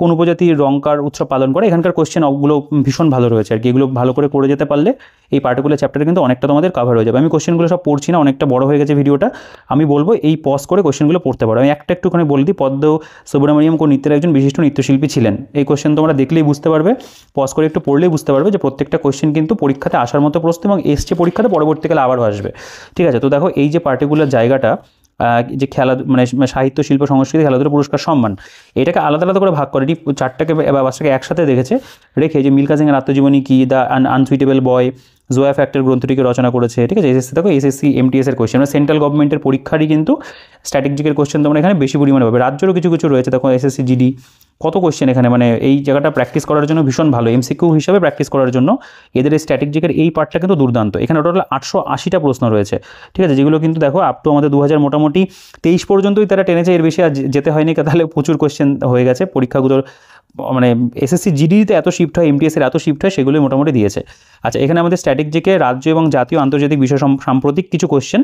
কোন উপজাতির রংকার উৎসব পালন করে, এখানকার কোশ্চেন ওগুলো ভীষণ ভালো রয়েছে আর কি। এগুলো ভালো করে যেতে পারলে এই পার্টিকুলার চ্যাপ্টারে কিন্তু অনেকটা তোমাদের কভার হয়ে যাবে। আমি কোশ্চেনগুলো সব পড়ছি না, অনেকটা বড় হয়ে গেছে ভিডিওটা, আমি বলবো এই পজ করে কোশ্চেনগুলো পড়তে পারো। আমি একটুখানি বলে দিই, পদ্ম সুব্রমণিয়াম কোন নৃত্যের একজন বিশিষ্ট নৃত্যশিল্পী ছিলেন। এই কোশ্চেন তোমরা দেখলেই বুঝতে পারবে, পজ করে একটু পড়লেই বুঝতে পারবে যে প্রত্যেকটা কোশ্চেন কিন্তু পরীক্ষাতে আসার মতো প্রশ্ন এবং এসছে পরীক্ষাতে, পরবর্তীকালে আবারও আসবে। ঠিক আছে, তো দেখো এই যে পার্টিকুলার জায়গাটা যে খেলা মানে সাহিত্য, শিল্প, সংস্কৃতি, খেলাধুলা, পুরস্কার, সম্মান, এটাকে আলাদা আলাদা করে ভাগ করে চারটাকে বা পাঁচটাকে একসাথে রেখে যে মিল্খা সিংয়ের আত্মজীবনী কি, the unsuitable boy, Zoya factor গ্রন্থটিকে রচনা করেছে। ঠিক আছে, এসএসসি দেখো এসএসসি এমটিএস এর কোশ্চেন, সেন্ট্রাল গভর্নমেন্টের পরীক্ষারই কিন্তু স্ট্র্যাটেজিকের কোশ্চেন তোমরা এখানে বেশি পরিমাণে পাবে। রাজ্যেরও কিছু কিছু রয়েছে, দেখো এসএসসি জিডি, কত কোশ্চেন এখানে, মানে এই জায়গাটা প্র্যাকটিস করার জন্য ভীষণ ভালো, এমসিকিউ হিসাবে প্র্যাকটিস করার জন্য এদের এই স্ট্র্যাটেজিকের এই পার্টটা কিন্তু দুর্দান্ত। এখানে টোটাল 880টা প্রশ্ন রয়েছে। ঠিক আছে, যেগুলো কিন্তু দেখো আপ টু আমাদের 2000 মোটামুটি 23 পর্যন্তই তারা টেনেছে, এর বেশি আর যেতে হয়নি, তাহলে প্রচুর কোশ্চেন হয়ে গেছে পরীক্ষাগুলোর। মানে এসএসসি জিডিতে এত শিফট হয়, এমটিএস এর এত শিফট হয়, সেগুলোই মোটামুটি দিয়েছে। আচ্ছা, এখানে আমাদের স্ট্র্যাটেজিকে রাজ্য এবং জাতীয় আন্তর্জাতিক বিষয় সাম্প্রতিক কিছু কোশ্চেন,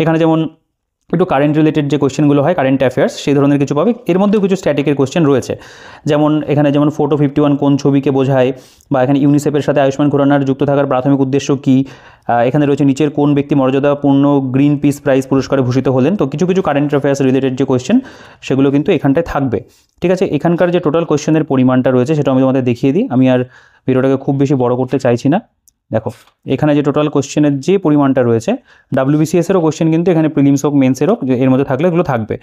এখানে যেমন একটু কারেন্ট রিলেটেড যে কোশ্চেনগুলো হয়, কারেন্ট অ্যাফেয়ার্স, সেই ধরনের কিছু পাবে। এর মধ্যেও কিছু স্ট্যাটিকের কোশ্চেন রয়েছে, যেমন এখানে যেমন ফটো 51 কোন ছবিকে বোঝায়, বা এখানে ইউনিসেফের সাথে আয়ুষ্মান খুরানার যুক্ত থাকার প্রাথমিক উদ্দেশ্য কী, এখানে রয়েছে নিচের কোন ব্যক্তি মর্যাদাপূর্ণ গ্রিন পিস প্রাইজ পুরস্কারে ভূষিত হলেন। তো কিছু কিছু কারেন্ট অ্যাফেয়ার্স রিলেটেড যে কোশ্চেন, সেগুলো কিন্তু এখানটায় থাকবে। ঠিক আছে, এখানকার যে টোটাল কোশ্চেনের পরিমাণটা রয়েছে সেটা আমি তোমাদের দেখিয়ে দিই, আমি আর ভিডিওটাকে খুব বেশি বড় করতে চাইছি না। দেখো এখানে যে টোটাল কোশ্চেনের যে পরিমাণটা রয়েছে, ডাব্লিউবিসিএসেরও কোশ্চেন কিন্তু এখানে প্রিলিমস হোক মেন্সের হোক এর মধ্যে থাকলে এগুলো থাকবে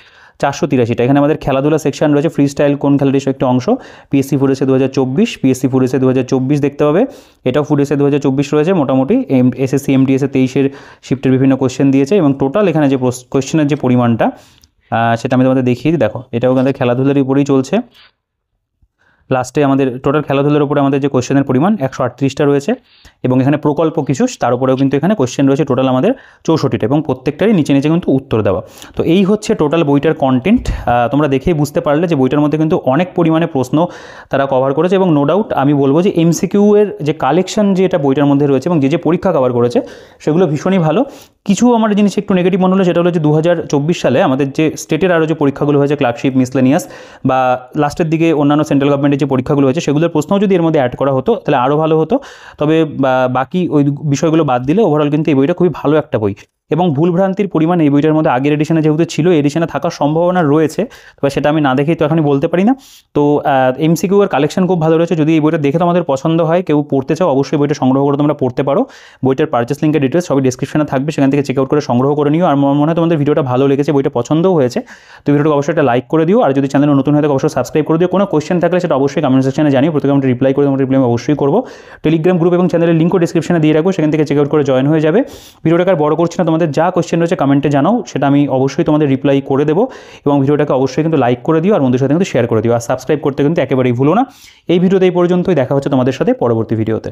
483টা। এখানে আমাদের খেলাধুলা সেকশন রয়েছে, ফ্রি স্টাইল কোন খেলাটির একটা অংশ, পিএসসি ফুড এসে 2024, পিএসসি ফুড এসে 2024 দেখতে পাবে, এটাও ফুড এসে 2024 রয়েছে মোটামুটি। এসএসসি এমটিএস 23-এর শিফটের বিভিন্ন কোশ্চেন দিয়েছে, এবং টোটাল এখানে যে কোশ্চেনের যে পরিমাণটা সেটা আমি তোমাদের দেখিয়ে দিই। দেখো এটাও আমাদের খেলাধুলার উপরেই চলছে। লাস্টে আমাদের টোটাল খেলাধুলার উপরে আমাদের যে কোশ্চেনের পরিমাণ 138টা রয়েছে, এবং এখানে প্রকল্প কিছু, তার উপরেও কিন্তু এখানে কোশ্চেন রয়েছে টোটাল আমাদের 64টা, এবং প্রত্যেকটারই নিচে নিচে কিন্তু উত্তর দেওয়া। তো এই হচ্ছে টোটাল বইটার কন্টেন্ট। তোমরা দেখেই বুঝতে পারলে যে বইটার মধ্যে কিন্তু অনেক পরিমাণে প্রশ্ন তারা কভার করেছে, এবং নো ডাউট আমি বলবো যে এমসিকিউ এর যে কালেকশন যে এটা বইটার মধ্যে রয়েছে এবং যে পরীক্ষা কভার করেছে সেগুলো ভীষণই ভালো। কিছু আমার জিনিস একটু নেগেটিভ মনে হলো, সেটা হলো যে 2024 সালে আমাদের যে স্টেটের আরও যে পরীক্ষাগুলো হয়েছে, ক্লার্কশিপ, মিসলেনিয়াস, বা লাস্টের দিকে অন্যান্য সেন্ট্রাল গভর্নমেন্টের যে পরীক্ষাগুলো হয়েছে, সেগুলোর প্রশ্নও যদি এর মধ্যে অ্যাড করা হতো তাহলে আরও ভালো হতো। তবে বাকি ওই বিষয়গুলো বাদ দিলে ওভারঅল কিন্তু এই বইটা খুবই ভালো একটা বই, এবং ভুলভ্রান্তির পরিমাণ এই বইটার মধ্যে আগের এডিশনে যেহেতু ছিল, এডিশনে থাকার সম্ভাবনা রয়েছে, তবে সেটা আমি না দেখেই তো এখনই বলতে পারি না। তো এমসিকিউ এর কালেকশন খুব ভালো রয়েছে। যদি এই বইটা দেখে তোমাদের পছন্দ হয়, কেউ পড়তে চাও, অবশ্যই বইটা সংগ্রহ করে তোমরা পড়তে পারো। বইটার পারচেস লিঙ্কের ডিটেলস সবই ডিসক্রিপশনে থাকবে, সেখান থেকে চেক আউট করে সংগ্রহ করে নিও। আর মনে হয় তোমাদের ভিডিওটা ভালো লেগেছে, বইটা পছন্দও হয়েছে, তো ভিডিওটা অবশ্যই একটা লাইক করে দিও। আর যদি চ্যানেলে নতুন হয়ে থাকে অবশ্যই সাবস্ক্রাইব করে দিও। কোনো কোয়েশ্চেন থাকলে সেটা অবশ্যই কমেন্ট সেকশনে জানিও, প্রত্যেকে আমি রিপ্লাই করে তোমার রিপ্লাই আমি অবশ্যই করবো। টেলিগ্রাম গ্রুপ এবং চ্যানেলের লিঙ্কও ডিসক্রিপশনে দিয়ে রাখবো, সেখান থেকে চেক আউট করে জয়েন হয়ে যাবে। ভিডিওটাকে আর বড় করছি না, তোমাদের যা কোয়েশ্চেন রয়েছে কমেন্টে জানাও, সেটা আমি অবশ্যই তোমাদের রিপ্লাই করে দেবো। এবং ভিডিওটাকে অবশ্যই কিন্তু লাইক করে দিও, আর বন্ধুদের সাথে কিন্তু শেয়ার করে দিও, আর সাবস্ক্রাইব করতে কিন্তু একেবারেই ভুলো না। এই ভিডিওতে এই পর্যন্তই, দেখা হচ্ছে তোমাদের সাথে পরবর্তী ভিডিওতে।